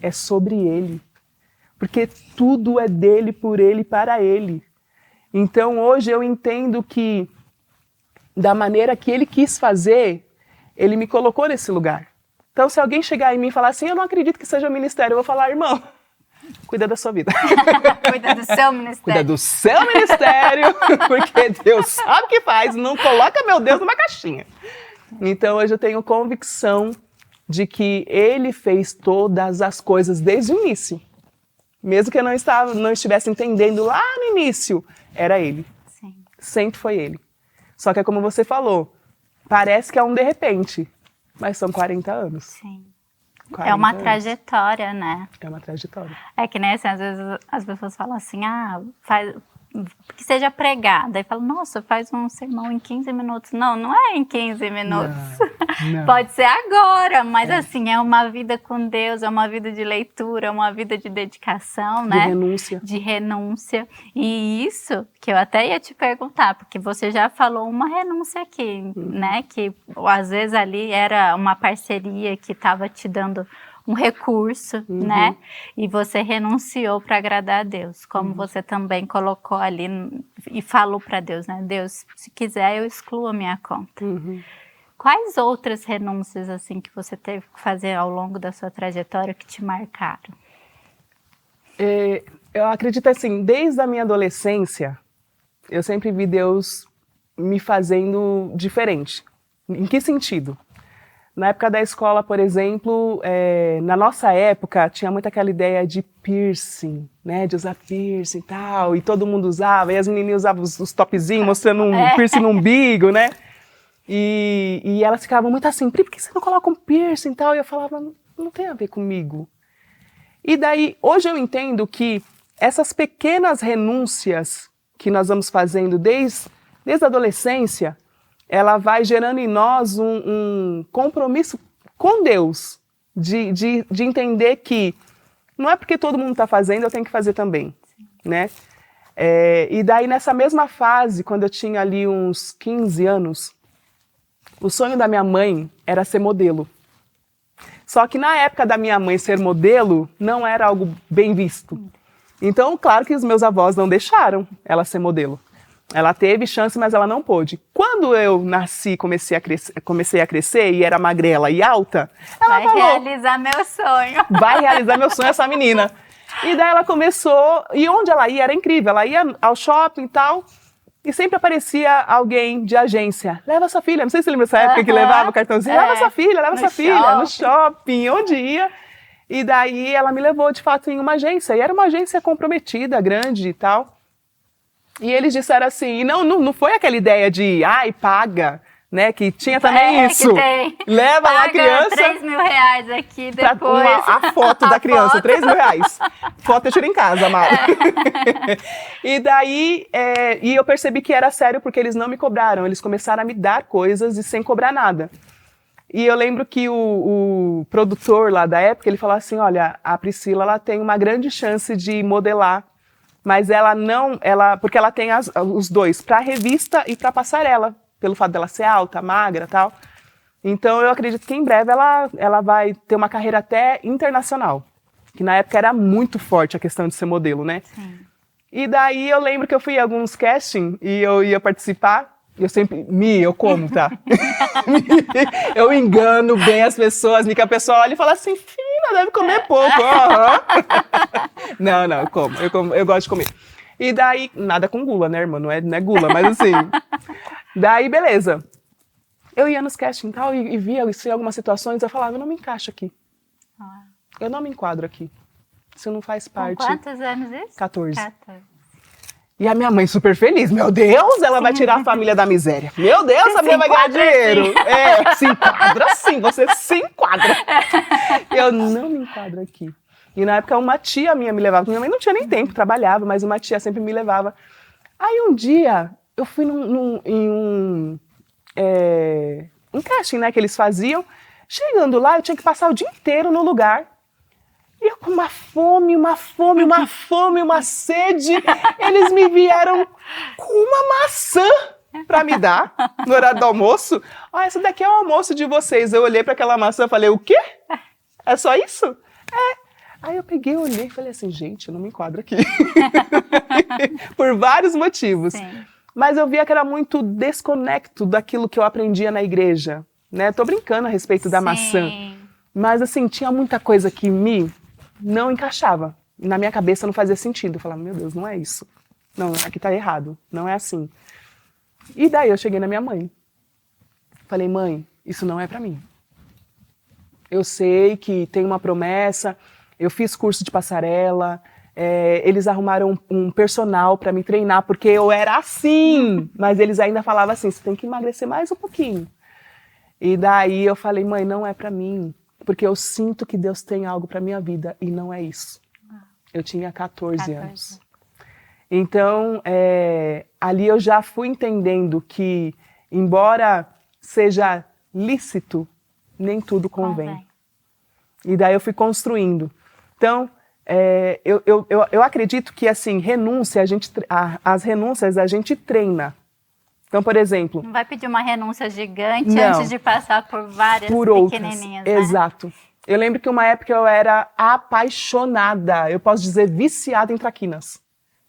É sobre ele. Porque tudo é dele, por ele, para ele. Então, hoje eu entendo que, da maneira que ele quis fazer, ele me colocou nesse lugar. Então, se alguém chegar em mim e falar assim, eu não acredito que seja ministério, eu vou falar, irmão, cuida da sua vida. Cuida do seu ministério. Cuida do seu ministério, porque Deus sabe o que faz, não coloca meu Deus numa caixinha. Então, hoje eu tenho convicção de que ele fez todas as coisas desde o início. Mesmo que eu não estivesse entendendo lá no início, era ele. Sim. Sempre foi ele. Só que é como você falou, parece que é um de repente, mas são 40 anos. Sim. 40 É uma anos. trajetória, né? É uma trajetória. É que nem assim, às vezes as pessoas falam assim, faz, que seja pregada. Aí falam, nossa, faz um sermão em 15 minutos. Não, não é em 15 minutos. Não. Pode ser agora, mas assim, é uma vida com Deus, é uma vida de leitura, é uma vida de dedicação, né? De renúncia. De renúncia. E isso que eu até ia te perguntar, porque você já falou uma renúncia aqui, né? Que às vezes ali era uma parceria que estava te dando um recurso, né? E você renunciou para agradar a Deus, como você também colocou ali e falou para Deus, né? Deus, se quiser eu excluo a minha conta. Quais outras renúncias assim que você teve que fazer ao longo da sua trajetória que te marcaram? Eu acredito assim, desde a minha adolescência, eu sempre vi Deus me fazendo diferente. Em que sentido? Na época da escola, por exemplo, na nossa época, tinha muito aquela ideia de piercing, né? De usar piercing e tal, e todo mundo usava, e as menininhas usavam os topzinhos, mostrando um piercing no umbigo, né? E elas ficavam muito assim, por que você não coloca um piercing e tal? E eu falava, não tem a ver comigo. E daí, hoje eu entendo que essas pequenas renúncias que nós vamos fazendo desde a adolescência, ela vai gerando em nós um compromisso com Deus, de entender que não é porque todo mundo está fazendo, eu tenho que fazer também, né? E daí, nessa mesma fase, quando eu tinha ali uns 15 anos, o sonho da minha mãe era ser modelo. Só que na época da minha mãe ser modelo, não era algo bem visto. Então, claro que os meus avós não deixaram ela ser modelo. Ela teve chance, mas ela não pôde. Quando eu nasci, comecei a crescer e era magrela e alta, ela falou, realizar meu sonho. Vai realizar meu sonho essa menina. E daí ela começou, e onde ela ia era incrível. Ela ia ao shopping e tal, E sempre aparecia alguém de agência. Leva sua filha. Não sei se você lembra dessa época que levava o cartãozinho. Leva sua filha, leva sua filha. No shopping, onde ia. E daí ela me levou, de fato, em uma agência. E era uma agência comprometida, grande e tal. E eles disseram assim, e não foi aquela ideia de, ai, paga, né? Que tinha também isso. Que tem. Leva lá a criança. R$3.000 aqui depois. A foto da criança, R$3.000. Foto eu tiro em casa, Mara. E daí, e eu percebi que era sério porque eles não me cobraram. Eles começaram a me dar coisas e sem cobrar nada. E eu lembro que o produtor lá da época, ele falou assim, olha, a Priscila, ela tem uma grande chance de modelar, mas porque ela tem os dois, para revista e para passarela, pelo fato dela ser alta, magra e tal. Então eu acredito que em breve ela vai ter uma carreira até internacional, que na época era muito forte a questão de ser modelo, né? Sim. E daí eu lembro que eu fui em alguns casting e eu ia participar. Eu sempre, eu como, tá? Eu engano bem as pessoas, que a pessoa olha e fala assim, filha, deve comer pouco. Não, eu gosto de comer. E daí, nada com gula, né, irmã? Não é gula, mas assim. Daí, beleza. Eu ia nos casting e tal, e via isso em algumas situações, eu falava, eu não me encaixo aqui. Eu não me enquadro aqui. Isso não faz parte. Com quantos anos isso? 14. E a minha mãe super feliz. Meu Deus, ela vai tirar a família da miséria. Meu Deus, a mulher vai ganhar dinheiro. Se enquadra sim, você se enquadra. Eu não me enquadro aqui. E na época uma tia minha me levava. Minha mãe não tinha nem tempo, trabalhava, mas uma tia sempre me levava. Aí um dia, eu fui em um casting, né, que eles faziam. Chegando lá, eu tinha que passar o dia inteiro no lugar. E eu com uma fome, uma sede, eles me vieram com uma maçã para me dar no horário do almoço. Essa daqui é o almoço de vocês. Eu olhei para aquela maçã e falei, o quê? É só isso? Aí eu peguei, olhei e falei assim, gente, eu não me enquadro aqui. Por vários motivos. Sim. Mas eu via que era muito desconecto daquilo que eu aprendia na igreja. Né? Tô brincando a respeito da maçã. Mas assim, tinha muita coisa que não encaixava. Na minha cabeça não fazia sentido. Eu falava, meu Deus, não é isso. Não, aqui tá errado. Não é assim. E daí eu cheguei na minha mãe. Falei, mãe, isso não é pra mim. Eu sei que tem uma promessa, eu fiz curso de passarela, eles arrumaram um personal pra me treinar, porque eu era assim. Mas eles ainda falavam assim, você tem que emagrecer mais um pouquinho. E daí eu falei, mãe, não é pra mim. Porque eu sinto que Deus tem algo para minha vida e não é isso. Eu tinha 14 anos. Então, ali eu já fui entendendo que, embora seja lícito, nem tudo convém. E daí eu fui construindo. Então, eu acredito que, assim, as renúncias a gente treina. Então, por exemplo... Não vai pedir uma renúncia gigante antes de passar por várias pequenininhas, né? Exato. Eu lembro que uma época eu era apaixonada, eu posso dizer viciada em traquinas.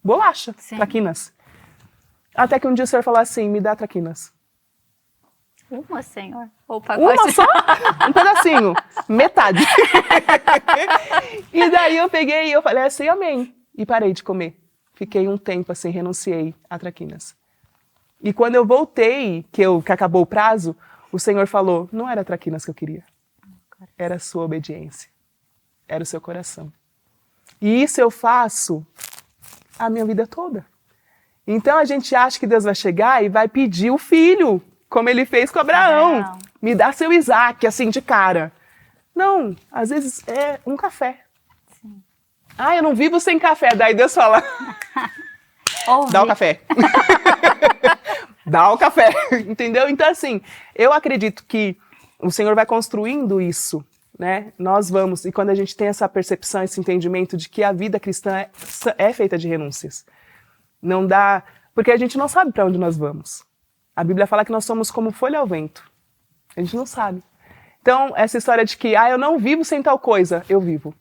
Bolacha, sim. Traquinas. Até que um dia o senhor falou assim, me dá traquinas. Uma, senhor? Ou pacote? Uma só? Um pedacinho. Metade. E daí eu peguei e eu falei assim, amém. E parei de comer. Fiquei um tempo assim, renunciei a traquinas. E quando eu voltei, que acabou o prazo, o Senhor falou, não era traquinas que eu queria. Era a sua obediência. Era o seu coração. E isso eu faço a minha vida toda. Então a gente acha que Deus vai chegar e vai pedir o filho, como ele fez com Abraão. Me dá seu Isaac, assim, de cara. Não, às vezes é um café. Sim. Eu não vivo sem café. Daí Deus fala, dá o café. Dá o café, entendeu? Então, assim, eu acredito que o Senhor vai construindo isso, né? Nós vamos, e quando a gente tem essa percepção, esse entendimento de que a vida cristã é feita de renúncias. Não dá, porque a gente não sabe para onde nós vamos. A Bíblia fala que nós somos como folha ao vento. A gente não sabe. Então, essa história de que, eu não vivo sem tal coisa, eu vivo.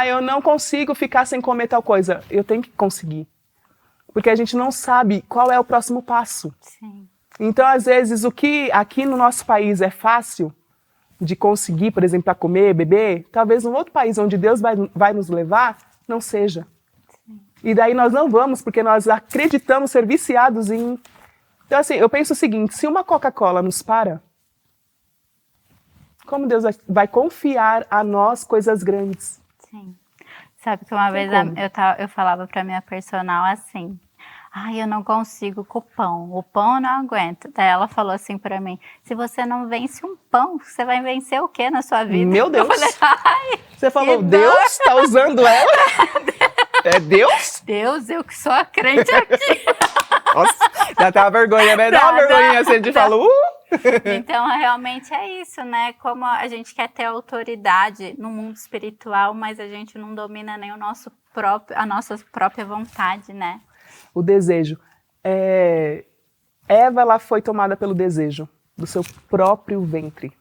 Eu não consigo ficar sem comer tal coisa, eu tenho que conseguir. Porque a gente não sabe qual é o próximo passo. Sim. Então, às vezes, o que aqui no nosso país é fácil de conseguir, por exemplo, para comer, beber, talvez num outro país onde Deus vai nos levar, não seja. Sim. E daí nós não vamos porque nós acreditamos ser viciados em... Então assim, eu penso o seguinte, se uma Coca-Cola nos para, como Deus vai confiar a nós coisas grandes? Sim. Sabe que uma vez eu falava pra minha personal assim, ai, eu não consigo com o pão eu não aguento. Daí ela falou assim pra mim, se você não vence um pão, você vai vencer o quê na sua vida? Meu Deus! Eu falei, ai, você falou, Deus tá usando ela? É Deus? Deus, eu que sou a crente aqui. Nossa, dá até uma vergonha, né? Dá uma vergonhinha assim, a gente fala, Então, realmente é isso, né? Como a gente quer ter autoridade no mundo espiritual, mas a gente não domina nem a nossa própria vontade, né? O desejo. Eva, ela foi tomada pelo desejo do seu próprio ventre.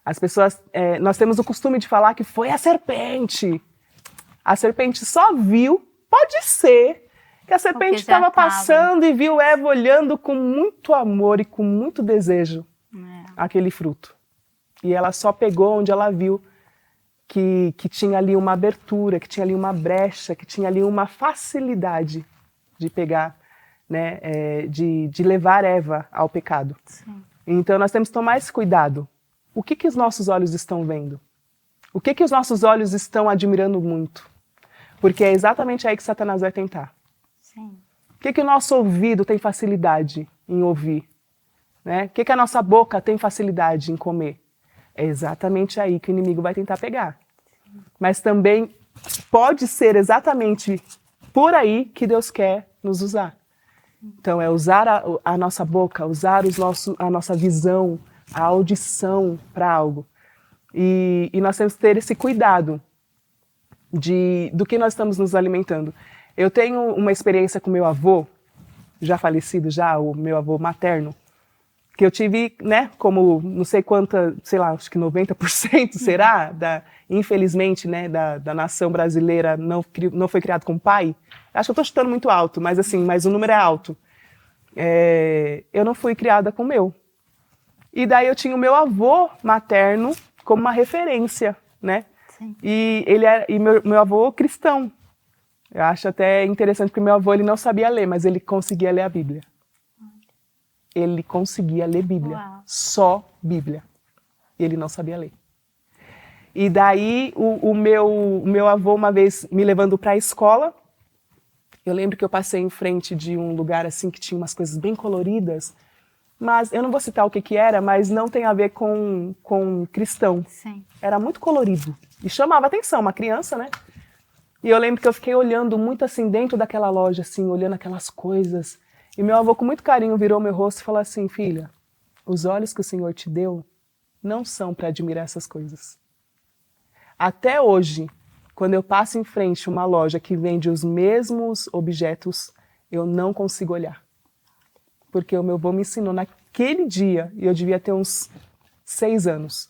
As pessoas, nós temos o costume de falar que foi a serpente. A serpente só viu, pode ser, que a serpente estava passando e viu Eva olhando com muito amor e com muito desejo aquele fruto. E ela só pegou onde ela viu que tinha ali uma abertura, que tinha ali uma brecha, que tinha ali uma facilidade de pegar, né, de levar Eva ao pecado. Sim. Então nós temos que tomar esse cuidado. O que os nossos olhos estão vendo? O que os nossos olhos estão admirando muito? Porque é exatamente aí que Satanás vai tentar. Sim. O que o nosso ouvido tem facilidade em ouvir? Né? O que a nossa boca tem facilidade em comer? É exatamente aí que o inimigo vai tentar pegar. Sim. Mas também pode ser exatamente por aí que Deus quer nos usar. Então é usar a nossa boca, usar a nossa visão, a audição para algo. E nós temos que ter esse cuidado do que nós estamos nos alimentando. Eu tenho uma experiência com meu avô, já falecido o meu avô materno, que eu tive, né, como não sei quanta, sei lá, acho que 90% será, infelizmente, né, da nação brasileira não foi criado com pai. Acho que eu estou chutando muito alto, mas o número é alto. Eu não fui criada com o meu. E daí eu tinha o meu avô materno como uma referência, né? Sim. E meu avô cristão. Eu acho até interessante porque meu avô ele não sabia ler, mas ele conseguia ler a Bíblia. Ele conseguia ler Bíblia. Uau. Só Bíblia. E ele não sabia ler. E daí o meu avô uma vez me levando para a escola, eu lembro que eu passei em frente de um lugar assim que tinha umas coisas bem coloridas, mas eu não vou citar o que era, mas não tem a ver com cristão. Sim. Era muito colorido e chamava atenção, uma criança, né? E eu lembro que eu fiquei olhando muito assim dentro daquela loja, assim, olhando aquelas coisas. E meu avô com muito carinho virou meu rosto e falou assim, filha, os olhos que o Senhor te deu não são para admirar essas coisas. Até hoje, quando eu passo em frente a uma loja que vende os mesmos objetos, eu não consigo olhar. Porque o meu avô me ensinou naquele dia, e eu devia ter uns 6 anos,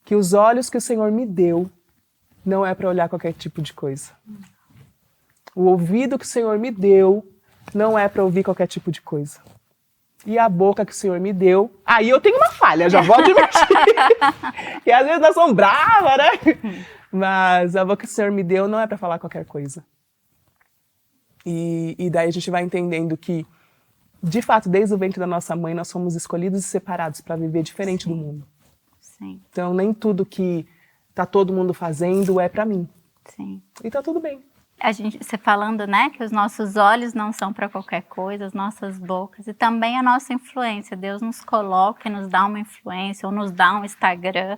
que os olhos que o Senhor me deu não é para olhar qualquer tipo de coisa. O ouvido que o Senhor me deu não é para ouvir qualquer tipo de coisa. E a boca que o Senhor me deu... Aí eu tenho uma falha, já vou admitir. E às vezes nós somos bravas, né? Mas a boca que o Senhor me deu não é para falar qualquer coisa. E daí a gente vai entendendo que, de fato, desde o ventre da nossa mãe, nós somos escolhidos e separados para viver diferente Sim. do mundo. Sim. Então, nem tudo que tá todo mundo fazendo é para mim. Sim. E tá tudo bem. Você falando, né, que os nossos olhos não são para qualquer coisa, as nossas bocas, e também a nossa influência. Deus nos coloca e nos dá uma influência, ou nos dá um Instagram,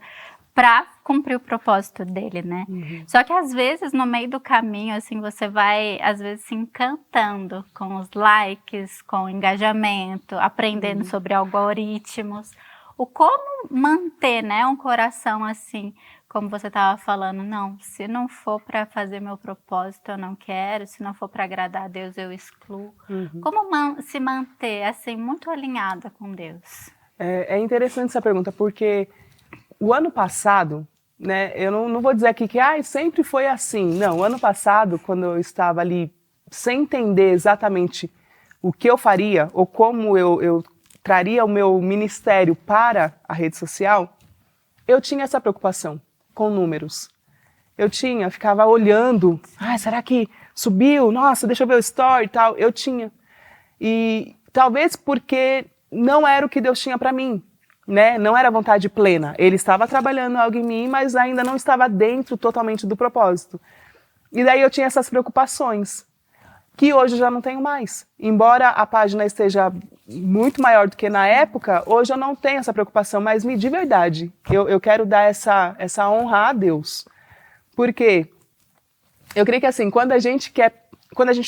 para cumprir o propósito dele, né? Uhum. Só que às vezes, no meio do caminho, assim, você vai, às vezes, se encantando com os likes, com o engajamento, aprendendo sobre algoritmos. Como manter, né, um coração assim, como você estava falando, não, se não for para fazer meu propósito, eu não quero, se não for para agradar a Deus, eu excluo. Uhum. Como se manter, assim, muito alinhada com Deus? É interessante essa pergunta, porque o ano passado, né, eu não vou dizer aqui que sempre foi assim. Não, o ano passado, quando eu estava ali sem entender exatamente o que eu faria, ou como eu traria o meu ministério para a rede social, eu tinha essa preocupação com números. Eu ficava olhando. Será que subiu? Nossa, deixa eu ver o story e tal. Eu tinha. E talvez porque não era o que Deus tinha para mim, né? Não era vontade plena. Ele estava trabalhando algo em mim, mas ainda não estava dentro totalmente do propósito. E daí eu tinha essas preocupações, que hoje eu já não tenho mais. Embora a página esteja muito maior do que na época, hoje eu não tenho essa preocupação, mas de verdade, eu quero dar essa honra a Deus. Porque eu creio que assim, quando a gente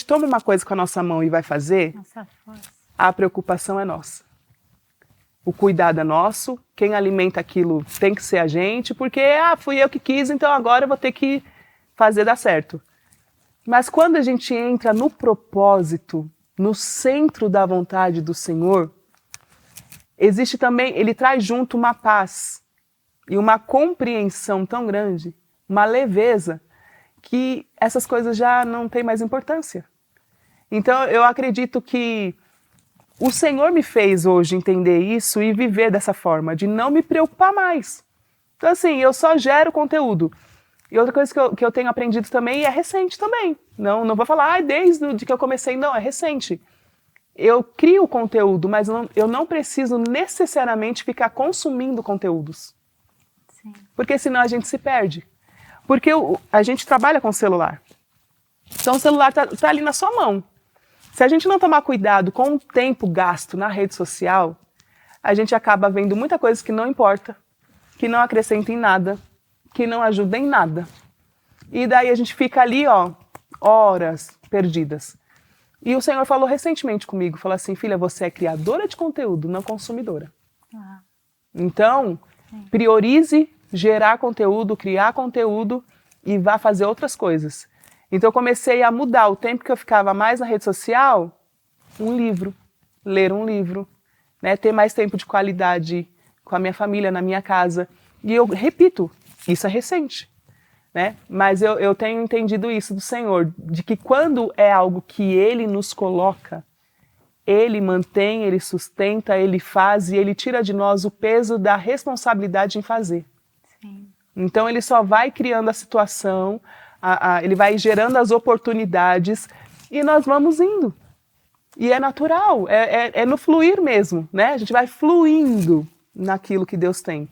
toma uma coisa com a nossa mão e vai fazer, a preocupação é nossa. O cuidado é nosso, quem alimenta aquilo tem que ser a gente, porque fui eu que quis, então agora eu vou ter que fazer dar certo. Mas quando a gente entra no propósito, no centro da vontade do Senhor, existe também, ele traz junto uma paz e uma compreensão tão grande, uma leveza, que essas coisas já não têm mais importância. Então eu acredito que o Senhor me fez hoje entender isso e viver dessa forma, de não me preocupar mais. Então assim, eu só gero conteúdo. E outra coisa que eu tenho aprendido também, e é recente também. Não vou falar, desde que eu comecei, não, é recente. Eu crio conteúdo, mas eu não preciso necessariamente ficar consumindo conteúdos. Sim. Porque senão a gente se perde. Porque a gente trabalha com celular. Então o celular tá ali na sua mão. Se a gente não tomar cuidado com o tempo gasto na rede social, a gente acaba vendo muita coisa que não importa, que não acrescenta em nada, que não ajuda em nada. E daí a gente fica ali, horas perdidas. E o Senhor falou recentemente comigo, falou assim, filha, você é criadora de conteúdo, não consumidora. Então, priorize gerar conteúdo, criar conteúdo e vá fazer outras coisas. Então eu comecei a mudar o tempo que eu ficava mais na rede social, ler um livro, né, ter mais tempo de qualidade com a minha família, na minha casa. E eu repito, isso é recente, né? Mas eu tenho entendido isso do Senhor, de que quando é algo que Ele nos coloca, Ele mantém, Ele sustenta, Ele faz e Ele tira de nós o peso da responsabilidade em fazer. Sim. Então Ele só vai criando a situação, Ele vai gerando as oportunidades e nós vamos indo. E é natural, é no fluir mesmo, né? A gente vai fluindo naquilo que Deus tem.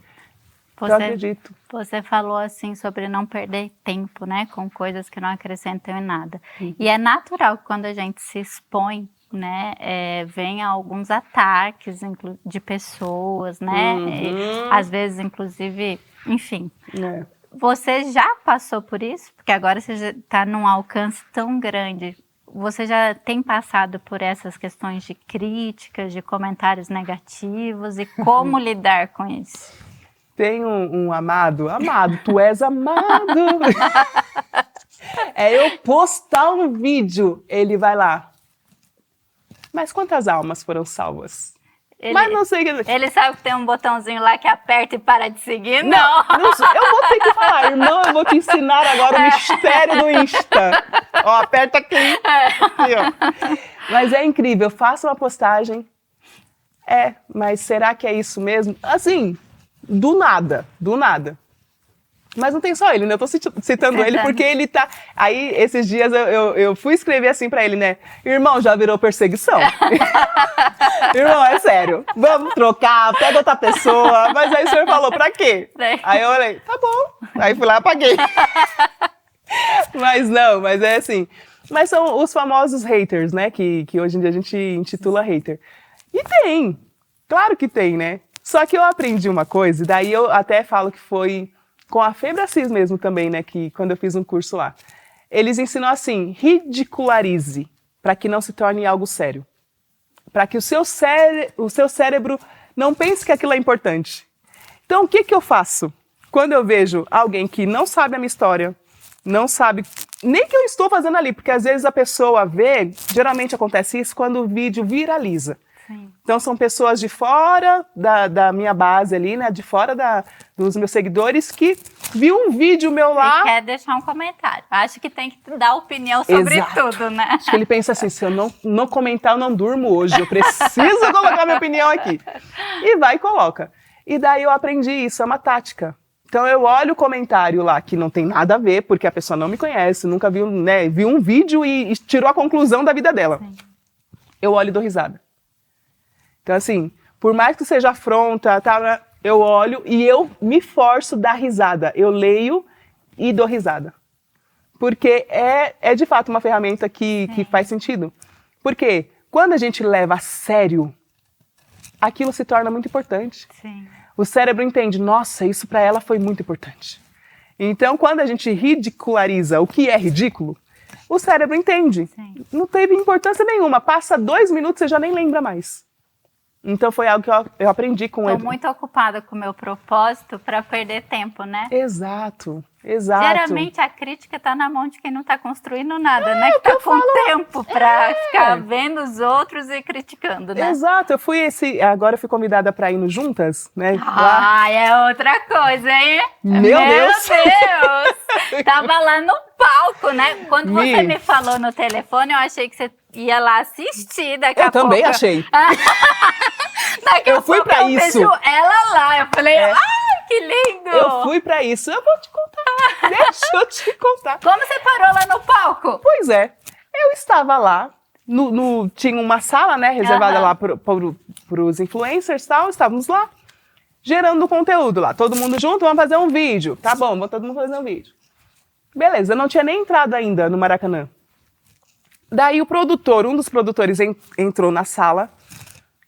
Eu acredito. Você falou assim sobre não perder tempo, né? Com coisas que não acrescentam em nada. E é natural que quando a gente se expõe, né? Venha alguns ataques de pessoas, né? Às vezes, inclusive, enfim. Você já passou por isso? Porque agora você já está num alcance tão grande. Você já tem passado por essas questões de críticas, de comentários negativos e como lidar com isso? Tem um amado, tu és amado. Eu postar um vídeo, ele vai lá. Mas quantas almas foram salvas? Mas não sei. Ele sabe que tem um botãozinho lá que aperta e para de seguir? Não eu vou ter que falar, irmão, eu vou te ensinar agora o mistério do Insta. Aperta aqui. Aqui, Mas é incrível, faça uma postagem. Mas será que é isso mesmo? Assim, do nada. Mas não tem só ele, né? Eu tô citando ele porque ele tá... Aí, esses dias, eu fui escrever assim pra ele, né? Irmão, já virou perseguição. Irmão, é sério. Vamos trocar, pega outra pessoa. Mas aí o senhor falou, pra quê? Aí eu falei, tá bom. Aí fui lá e apaguei. Mas é assim. Mas são os famosos haters, né? Que hoje em dia a gente intitula hater. E tem. Claro que tem, né? Só que eu aprendi uma coisa, e daí eu até falo que foi... com a Febracis mesmo também, né, que quando eu fiz um curso lá. Eles ensinam assim, ridicularize, para que não se torne algo sério. Para que o seu cérebro não pense que aquilo é importante. Então, o que eu faço? Quando eu vejo alguém que não sabe a minha história, não sabe nem que eu estou fazendo ali, porque às vezes a pessoa vê, geralmente acontece isso quando o vídeo viraliza. Sim. Então são pessoas de fora da minha base ali, né? De fora dos meus seguidores que viu um vídeo meu lá. E quer deixar um comentário. Acho que tem que dar opinião sobre tudo, né? Acho que ele pensa assim, se eu não comentar, eu não durmo hoje. Eu preciso colocar minha opinião aqui. E vai e coloca. E daí eu aprendi isso, é uma tática. Então eu olho o comentário lá que não tem nada a ver, porque a pessoa não me conhece, nunca viu, né, viu um vídeo e tirou a conclusão da vida dela. Sim. Eu olho e dou risada. Então assim, por mais que seja afronta, tá, eu olho e eu me forço a dar risada. Eu leio e dou risada. Porque é de fato uma ferramenta que faz sentido. Porque quando a gente leva a sério, aquilo se torna muito importante. Sim. O cérebro entende, nossa, isso para ela foi muito importante. Então, quando a gente ridiculariza o que é ridículo, o cérebro entende. Sim. Não teve importância nenhuma. Passa 2 minutos, você já nem lembra mais. Então, foi algo que eu aprendi com ele. Estou muito ocupada com o meu propósito para perder tempo, né? Exato, exato. Geralmente a crítica está na mão de quem não está construindo nada, né? Que tá com tempo para ficar vendo os outros e criticando, né? Exato, agora eu fui convidada para ir no Juntas, né? Lá. Ah, é outra coisa, hein? Meu Deus! Tava lá no palco, né? Quando você me falou no telefone, eu achei que você ia lá assistir daqui a pouco. Eu também achei. Daqui eu fui para isso. Vejo ela lá, eu falei, ai, que lindo! Eu fui para isso, eu vou te contar. Deixa eu te contar. Como você parou lá no palco? Pois é, eu estava lá, tinha uma sala, né, reservada lá para os influencers e tal, estávamos lá, gerando conteúdo lá, todo mundo junto, vamos fazer um vídeo. Tá bom, vamos todo mundo fazer um vídeo. Beleza, eu não tinha nem entrado ainda no Maracanã. Daí um dos produtores entrou na sala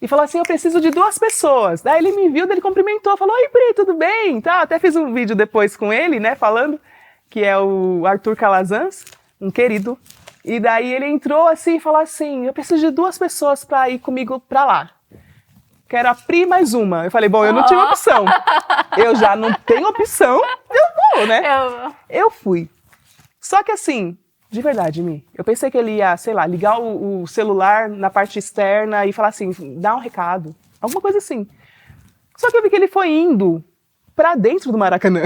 e falou assim, eu preciso de 2 pessoas. Daí ele me viu, daí ele cumprimentou, falou, oi Pri, tudo bem? Tá, até fiz um vídeo depois com ele, né, falando, que é o Arthur Calazans, um querido. E daí ele entrou assim e falou assim, eu preciso de 2 pessoas para ir comigo para lá. Quero a Pri mais uma. Eu falei, bom, eu não tinha opção. Eu já não tenho opção, eu vou, né? Eu fui. Só que assim, de verdade, Mi, eu pensei que ele ia, sei lá, ligar o celular na parte externa e falar assim, dá um recado, alguma coisa assim. Só que eu vi que ele foi indo pra dentro do Maracanã.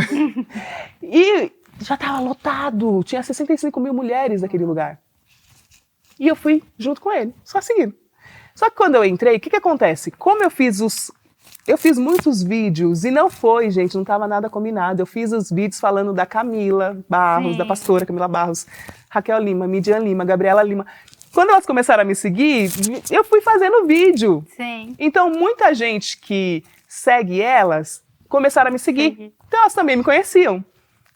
E já tava lotado, tinha 65 mil mulheres naquele lugar. E eu fui junto com ele, só seguindo. Só que quando eu entrei, o que acontece? Como eu fiz muitos vídeos e não foi, gente, não estava nada combinado. Eu fiz os vídeos falando da Camila Barros, da pastora Camila Barros, Raquel Lima, Midian Lima, Gabriela Lima. Quando elas começaram a me seguir, eu fui fazendo vídeo. Sim. Então, muita gente que segue elas começaram a me seguir. Sim. Então, elas também me conheciam.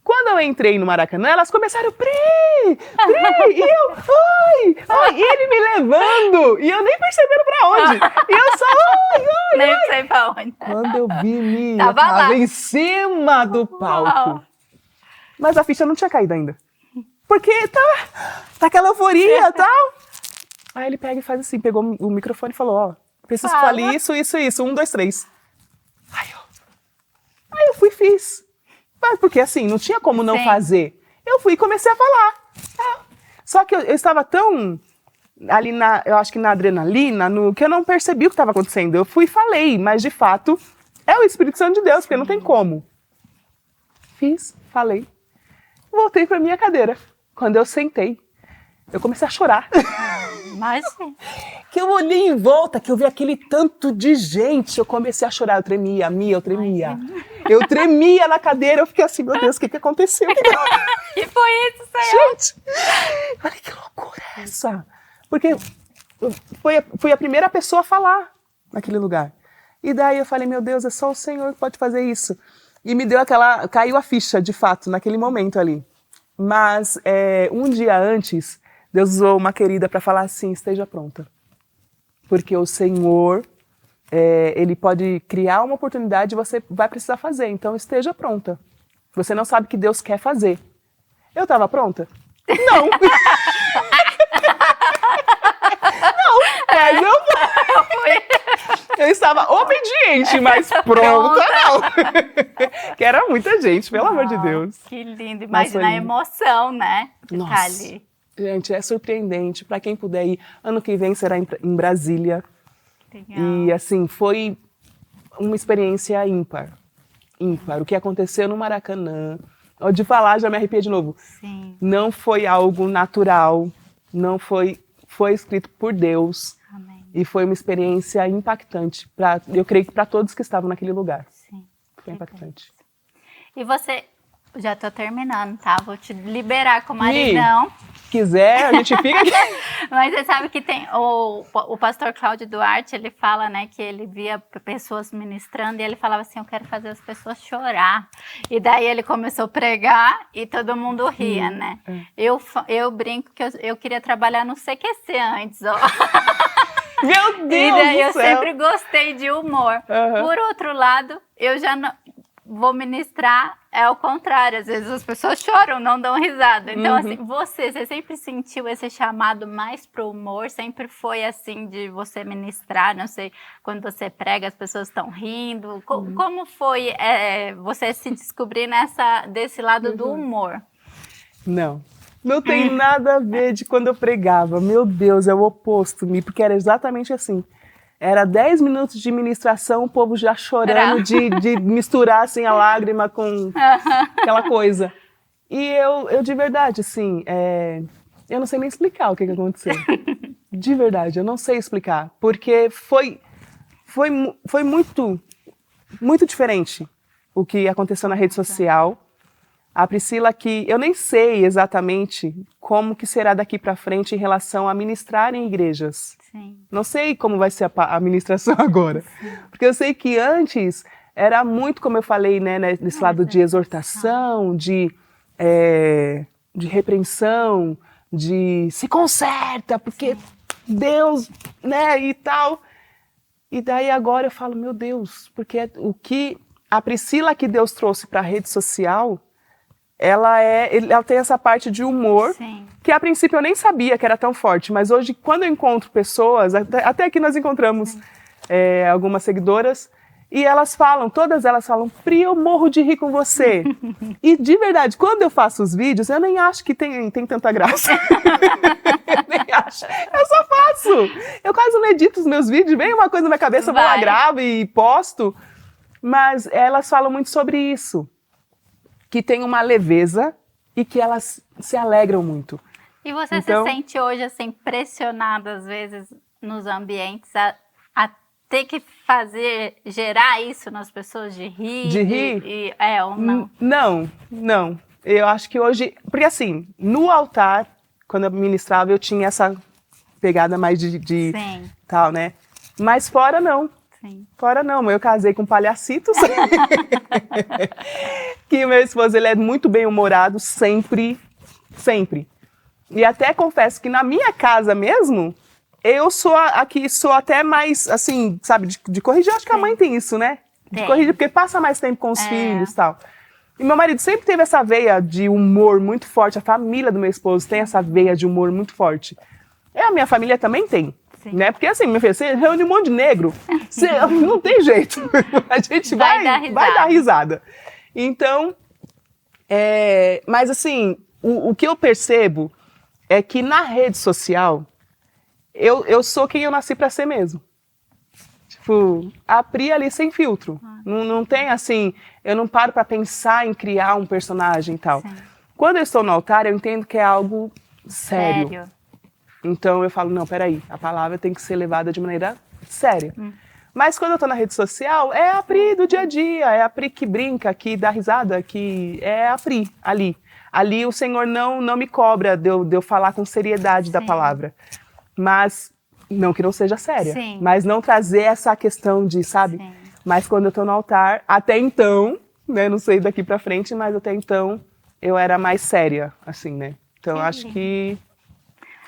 Quando eu entrei no Maracanã, elas começaram, Pri, e eu, oi, e ele me levando, e eu nem percebendo pra onde, e eu só, oi. Nem sei pra onde. Quando eu vi, eu Tava tava lá. em cima do palco, Uau. mas a ficha não tinha caído ainda, porque tá aquela euforia e tal. Aí ele pega e faz assim, pegou o microfone e falou, ó, preciso Fala. falar isso, 1, 2, 3. Aí eu fui e fiz. Porque assim, não tinha como não Sim. fazer. Eu fui e comecei a falar. Só que eu estava tão ali eu acho que na adrenalina, que eu não percebi o que estava acontecendo. Eu fui e falei, mas de fato é o Espírito Santo de Deus, porque não tem como. Fiz, falei, voltei para minha cadeira. Quando eu sentei, eu comecei a chorar. Imagina. Que eu olhei em volta, que eu vi aquele tanto de gente, eu comecei a chorar, eu tremia, eu tremia. Eu tremia na cadeira, eu fiquei assim, meu Deus, o que aconteceu? E foi isso, Senhor. Gente, olha que loucura é essa? Porque fui a primeira pessoa a falar naquele lugar. E daí eu falei, meu Deus, é só o Senhor que pode fazer isso. E me deu caiu a ficha, de fato, naquele momento ali. Mas um dia antes, Deus usou uma querida para falar assim, esteja pronta. Porque o Senhor, Ele pode criar uma oportunidade e você vai precisar fazer. Então esteja pronta. Você não sabe o que Deus quer fazer. Eu estava pronta? Não. Não, mas eu estava obediente, mas pronta não. Que era muita gente, pelo amor de Deus. Que lindo. Imagina a emoção, né? Que Nossa. tá ali. Gente, é surpreendente. Para quem puder ir, ano que vem será em Brasília. Legal. E assim, foi uma experiência ímpar. Ímpar. O que aconteceu no Maracanã. De falar, já me arrepiei de novo. Sim. Não foi algo natural. Não foi escrito por Deus. Amém. E foi uma experiência impactante. Eu creio que para todos que estavam naquele lugar. Sim. Foi impactante. E você, já tô terminando, tá? Vou te liberar com o maridão. Quiser, a gente fica aqui. Mas você sabe que tem o pastor Cláudio Duarte, ele fala, né, que ele via pessoas ministrando e ele falava assim, eu quero fazer as pessoas chorar. E daí ele começou a pregar e todo mundo ria, né? Eu brinco que eu queria trabalhar no CQC antes, ó. Meu Deus E daí eu do céu. sempre gostei de humor. Por outro lado, eu já não vou ministrar, é ao contrário, às vezes as pessoas choram, não dão risada. Então, assim, você sempre sentiu esse chamado mais pro humor? Sempre foi assim de você ministrar, não sei, quando você prega, as pessoas estão rindo. Como foi você se descobrir desse lado do humor? Não tem nada a ver de quando eu pregava. Meu Deus, é o oposto, porque era exatamente assim. Era 10 minutos de ministração, o povo já chorando de misturar assim, a lágrima com aquela coisa. E eu de verdade, assim, eu não sei nem explicar o que aconteceu. De verdade, eu não sei explicar. Porque foi muito, muito diferente o que aconteceu na rede social. A Priscila, que eu nem sei exatamente como que será daqui para frente em relação a ministrar em igrejas. Sim. Não sei como vai ser a ministração agora. Sim. Porque eu sei que antes era muito, como eu falei, né, nesse lado de exortação, de repreensão, de se conserta, porque Deus, né, e tal. E daí agora eu falo, meu Deus, porque o que a Priscila que Deus trouxe para a rede social, ela tem essa parte de humor, sim, que a princípio eu nem sabia que era tão forte, mas hoje quando eu encontro pessoas, até aqui nós encontramos algumas seguidoras, e todas elas falam, Pri, eu morro de rir com você. E de verdade, quando eu faço os vídeos, eu nem acho que tem tanta graça. Eu nem acho, eu só faço. Eu quase não edito os meus vídeos, vem uma coisa na minha cabeça, eu vou lá, gravo e posto. Mas elas falam muito sobre isso. Que tem uma leveza e que elas se alegram muito. E você se sente hoje assim pressionada às vezes nos ambientes a ter que gerar isso nas pessoas de rir? De rir? Ou não? Não. Eu acho que hoje, porque assim, no altar, quando eu ministrava, eu tinha essa pegada mais de tal, né? Mas fora não. Sim. Fora não, eu casei com palhacitos. Que o meu esposo, ele é muito bem-humorado, sempre. E até confesso que na minha casa mesmo, eu sou até mais, assim, sabe, de corrigir. Acho que a mãe tem isso, né? De corrigir, porque passa mais tempo com os filhos e tal. E meu marido sempre teve essa veia de humor muito forte, a família do meu esposo tem essa veia de humor muito forte. E a minha família também tem. Né? Porque assim, meu filho, você reúne um monte de negro, não tem jeito, a gente vai dar risada. Então, mas assim, o que eu percebo é que na rede social, eu sou quem eu nasci para ser mesmo. Tipo, a Pri ali sem filtro. Não tem assim, eu não paro para pensar em criar um personagem e tal. Sim. Quando eu estou no altar, eu entendo que é algo sério. Então eu falo, não, peraí, a palavra tem que ser levada de maneira séria. Mas quando eu tô na rede social, é a Pri do dia a dia, é a Pri que brinca, que dá risada, que é a Pri ali. Ali o Senhor não me cobra de eu falar com seriedade da palavra. Mas, não que não seja séria, mas não trazer essa questão de, sabe? Sim. Mas quando eu tô no altar, até então, né, não sei daqui pra frente, mas até então eu era mais séria, assim, né? Então acho que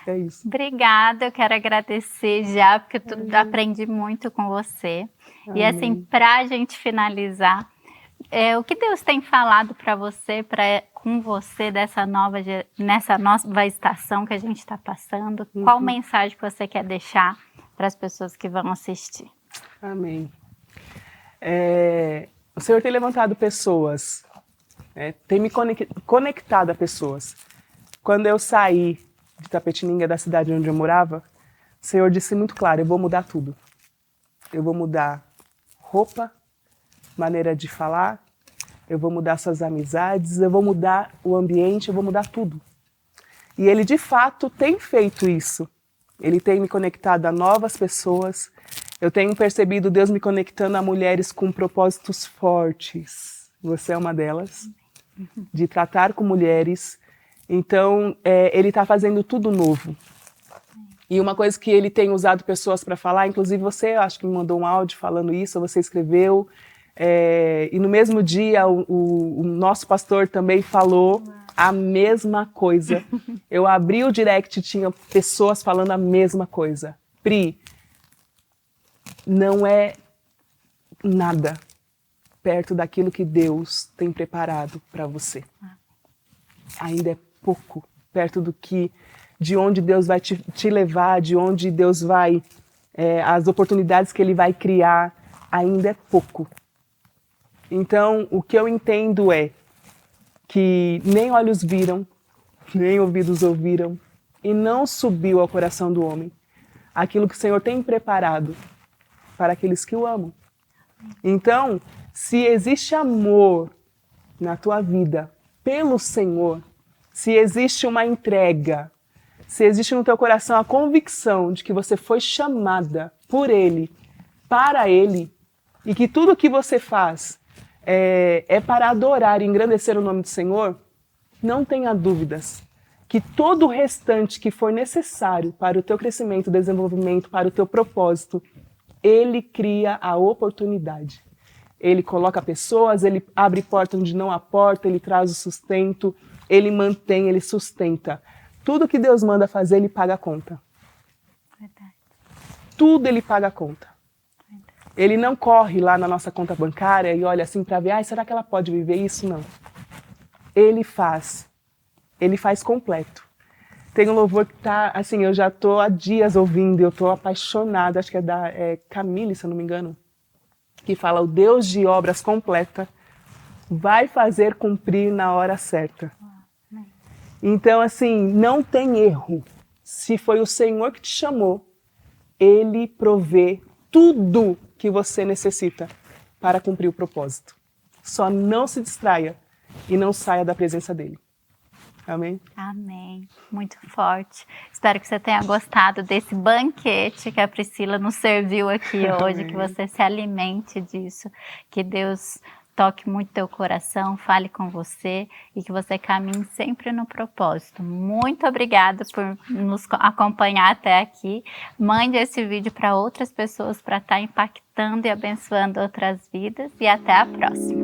é isso. Obrigada, eu quero agradecer já, porque eu aprendi muito com você. E assim, pra gente finalizar, o que Deus tem falado para você, com você nessa nova estação que a gente está passando? Qual mensagem que você quer deixar para as pessoas que vão assistir? Amém. O Senhor tem levantado pessoas, tem me conectado a pessoas. Quando eu saí de Tapetininga, da cidade onde eu morava, o Senhor disse muito claro, eu vou mudar tudo. Eu vou mudar roupa, maneira de falar, eu vou mudar suas amizades, eu vou mudar o ambiente, eu vou mudar tudo. E Ele, de fato, tem feito isso. Ele tem me conectado a novas pessoas, eu tenho percebido Deus me conectando a mulheres com propósitos fortes, você é uma delas, de tratar com mulheres. Então, ele está fazendo tudo novo. E uma coisa que ele tem usado pessoas para falar, inclusive você, acho que me mandou um áudio falando isso, você escreveu, e no mesmo dia o nosso pastor também falou a mesma coisa. Eu abri o direct e tinha pessoas falando a mesma coisa. Pri, não é nada perto daquilo que Deus tem preparado para você. Ainda é pouco perto de onde Deus vai te levar, de onde Deus vai, as oportunidades que Ele vai criar, ainda é pouco. Então, o que eu entendo é que nem olhos viram, nem ouvidos ouviram, e não subiu ao coração do homem aquilo que o Senhor tem preparado para aqueles que o amam. Então, se existe amor na tua vida pelo Senhor, se existe uma entrega, se existe no teu coração a convicção de que você foi chamada por Ele, para Ele, e que tudo o que você faz é para adorar e engrandecer o nome do Senhor, não tenha dúvidas que todo o restante que for necessário para o teu crescimento, desenvolvimento, para o teu propósito, Ele cria a oportunidade. Ele coloca pessoas, Ele abre porta onde não há porta, Ele traz o sustento, Ele mantém, Ele sustenta. Tudo que Deus manda fazer, Ele paga a conta. Verdade. Tudo Ele paga a conta. Verdade. Ele não corre lá na nossa conta bancária e olha assim para ver, será que ela pode viver isso? Não. Ele faz completo. Tem um louvor que tá, assim, eu já estou há dias ouvindo, eu estou apaixonada, acho que é da Camille, se eu não me engano, que fala, o Deus de obras completa vai fazer cumprir na hora certa. Então, assim, não tem erro. Se foi o Senhor que te chamou, Ele provê tudo que você necessita para cumprir o propósito. Só não se distraia e não saia da presença dEle. Amém? Amém. Muito forte. Espero que você tenha gostado desse banquete que a Priscila nos serviu aqui hoje, que você se alimente disso, que Deus toque muito teu coração, fale com você e que você caminhe sempre no propósito. Muito obrigada por nos acompanhar até aqui. Mande esse vídeo para outras pessoas para estar impactando e abençoando outras vidas e até a próxima.